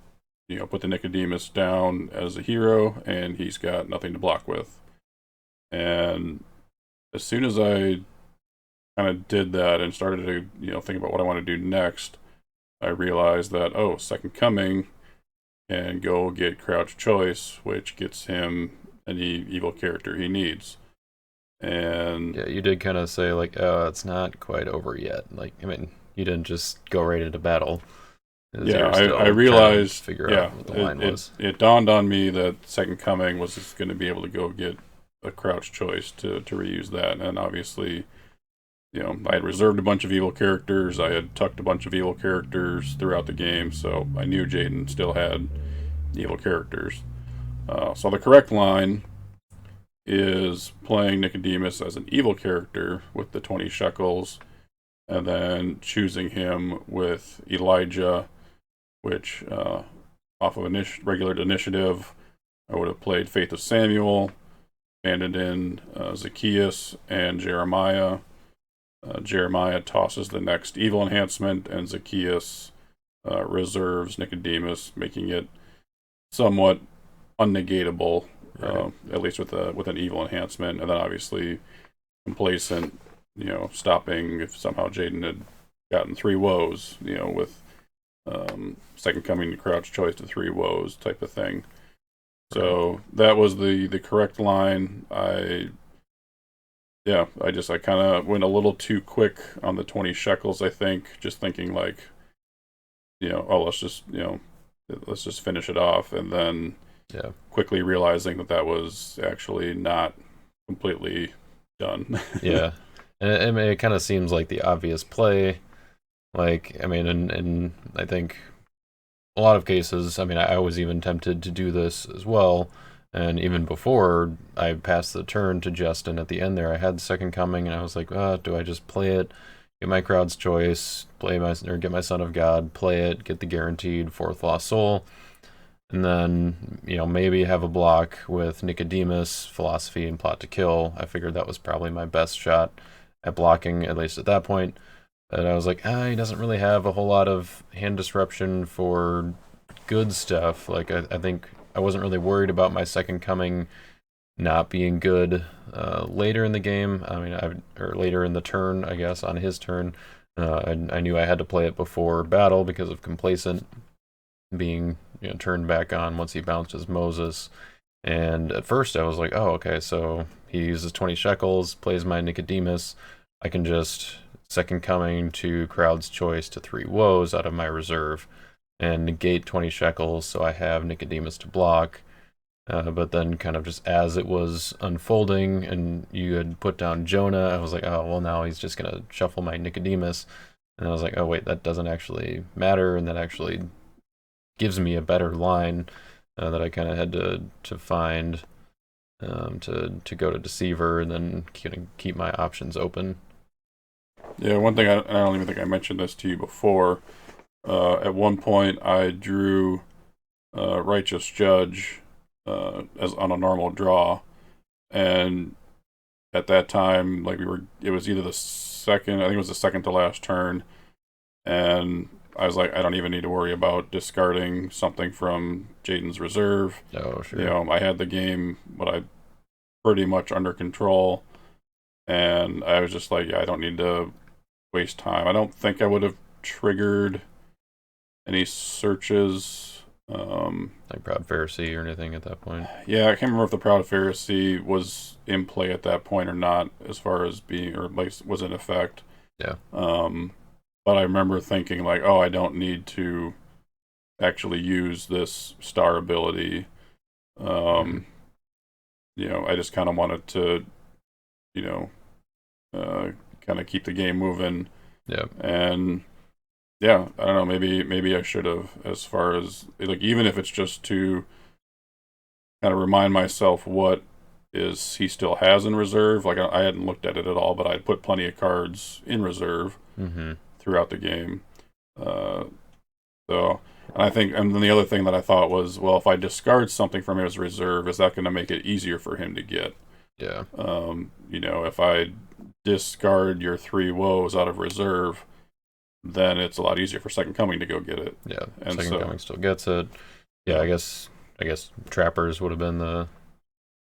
put the Nicodemus down as a hero, and he's got nothing to block with. And as soon as I kind of did that and started to, think about what I want to do next, I realized that, Second Coming can go get Crouch Choice, which gets him any evil character he needs. And yeah, you did kind of say like, oh, it's not quite over yet. Like, I mean, you didn't just go right into battle. Yeah, I realized. Figure out what the line was. It dawned on me that Second Coming was just going to be able to go get a Crouch Choice to reuse that, and obviously, I had reserved a bunch of evil characters. I had tucked a bunch of evil characters throughout the game, so I knew Jaden still had evil characters. So the correct line is playing Nicodemus as an evil character with the 20 shekels, and then choosing him with Elijah, which off of regular initiative, I would have played Faith of Samuel, banded in Zacchaeus and Jeremiah. Jeremiah tosses the next evil enhancement, and Zacchaeus reserves Nicodemus, making it somewhat unnegatable, Right. at least with an evil enhancement, and then obviously complacent, stopping if somehow Jaden had gotten 3 woes, with Second Coming to Crouch Choice to 3 woes type of thing. So that was the correct line. I kind of went a little too quick on the 20 shekels, I think, just thinking like, let's just finish it off, and then quickly realizing that was actually not completely done. Yeah, and it kind of seems like the obvious play. Like, I mean, and I think a lot of cases, I mean, I was even tempted to do this as well. And even before I passed the turn to Justin at the end there, I had the Second Coming, and I was like, do I just play it, get my Crowd's Choice, get my Son of God, play it, get the guaranteed 4th Lost Soul, and then, maybe have a block with Nicodemus, Philosophy, and Plot to Kill. I figured that was probably my best shot at blocking, at least at that point. And I was like, he doesn't really have a whole lot of hand disruption for good stuff. Like, I think I wasn't really worried about my Second Coming not being good later in the game. I mean, or later in the turn, I guess, on his turn. I knew I had to play it before battle because of Complacent being turned back on once he bounced his Moses. And at first I was like, okay, so he uses 20 shekels, plays my Nicodemus. I can just Second Coming to Crowd's Choice to 3 woes out of my reserve and negate 20 shekels, so I have Nicodemus to block. But then kind of just as it was unfolding and you had put down Jonah, I was like, now he's just going to shuffle my Nicodemus. And I was like, wait, that doesn't actually matter, and that actually gives me a better line that I kind of had to find to go to Deceiver and then keep my options open. Yeah, one thing I don't even think I mentioned this to you before. At one point, I drew Righteous Judge as on a normal draw, and at that time, like it was either the second, I think it was the second to last turn, and I was like, I don't even need to worry about discarding something from Jaden's reserve. Oh, sure. I had the game, pretty much under control, and I was just like, I don't need to waste time. I don't think I would have triggered any searches. Like Proud Pharisee or anything at that point. Yeah, I can't remember if the Proud Pharisee was in play at that point or not, as far as being, or like was in effect. Yeah. But I remember thinking like, I don't need to actually use this star ability. I just kind of wanted to, kind of keep the game moving. Yeah. And yeah, I don't know, maybe I should have, as far as like, even if it's just to kind of remind myself what is he still has in reserve. Like I hadn't looked at it at all, but I'd put plenty of cards in reserve throughout the game. So, and I think, and then the other thing that I thought was, well, if I discard something from his reserve, is that going to make it easier for him to get? Yeah. You know, if I discard your 3 woes out of reserve, then it's a lot easier for Second Coming to go get it. Yeah. And Second Coming still gets it. Yeah, I guess Trappers would have been the,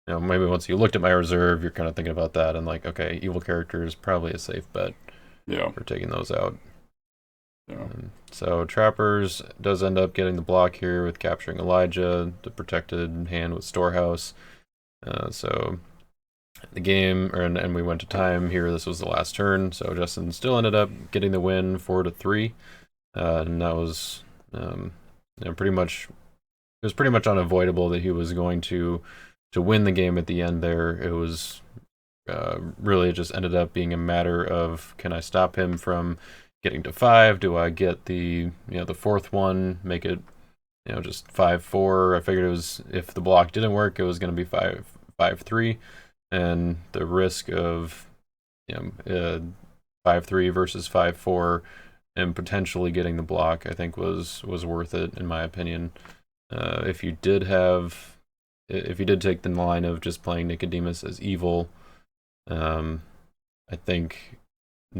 you know, maybe once you looked at my reserve, you're kind of thinking about that and like, okay, evil character is probably a safe bet. Yeah. For taking those out. Yeah. So Trappers does end up getting the block here with capturing Elijah, the protected hand with Storehouse. So the game, and we went to time here. This was the last turn, so Justin still ended up getting the win 4-3, and that was you know, pretty much, it was pretty much unavoidable that he was going to win the game at the end there. It was really, it just ended up being a matter of, can I stop him from getting to 5? Do I get the, you know, the 4th one, make it, you know, just 5-4? I figured it was, if the block didn't work, it was going to be 5-3, and the risk of, you know, 5-3 versus 5-4 and potentially getting the block, I think was worth it in my opinion. If you did take the line of just playing Nicodemus as evil, I think I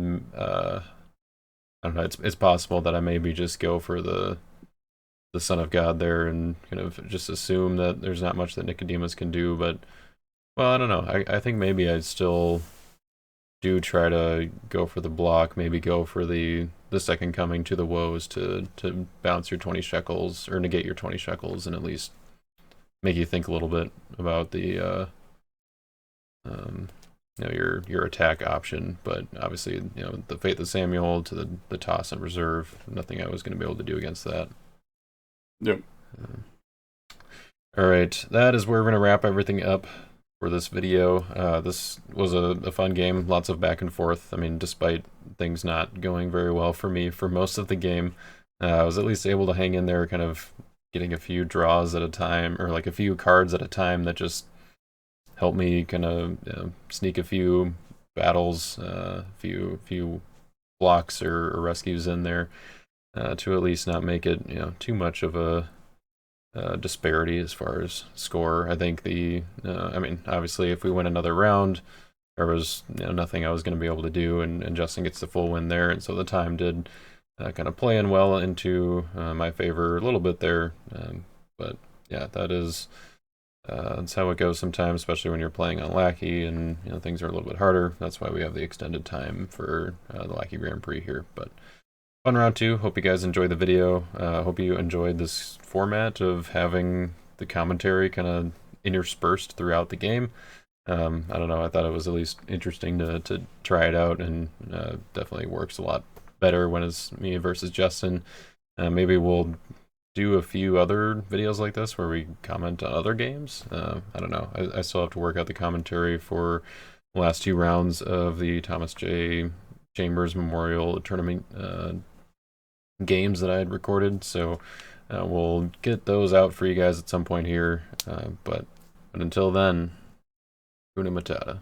don't know, it's possible that I maybe just go for the Son of God there and kind of just assume that there's not much that Nicodemus can do, but well, I don't know. I think maybe I'd still do try to go for the block, maybe go for the Second Coming to the woes to bounce your 20 shekels or negate your 20 shekels and at least make you think a little bit about the you know, your attack option. But obviously, you know, the Faith of Samuel to the toss and reserve, nothing I was going to be able to do against that. Yep. All right, that is where we're going to wrap everything up for this video. This was a fun game, lots of back and forth. I mean, despite things not going very well for me for most of the game, I was at least able to hang in there, kind of getting a few draws at a time, or like a few cards at a time that just help me kind of, you know, sneak a few battles, few blocks or rescues in there, to at least not make it, you know, too much of a disparity as far as score. I think I mean, obviously, if we win another round, there was, you know, nothing I was going to be able to do, and Justin gets the full win there, and so the time did kind of play in well into my favor a little bit there. But yeah, that's how it goes sometimes, especially when you're playing on Lackey and, you know, things are a little bit harder. That's why we have the extended time for the Lackey Grand Prix here. But fun round 2. Hope you guys enjoyed the video. Hope you enjoyed this format of having the commentary kind of interspersed throughout the game. I don't know, I thought it was at least interesting to try it out, and definitely works a lot better when it's me versus Justin. Maybe we'll do a few other videos like this where we comment on other games. I don't know. I still have to work out the commentary for the last 2 rounds of the Thomas J. Chambers Memorial Tournament games that I had recorded. So we'll get those out for you guys at some point here. But until then, Hakuna Matata.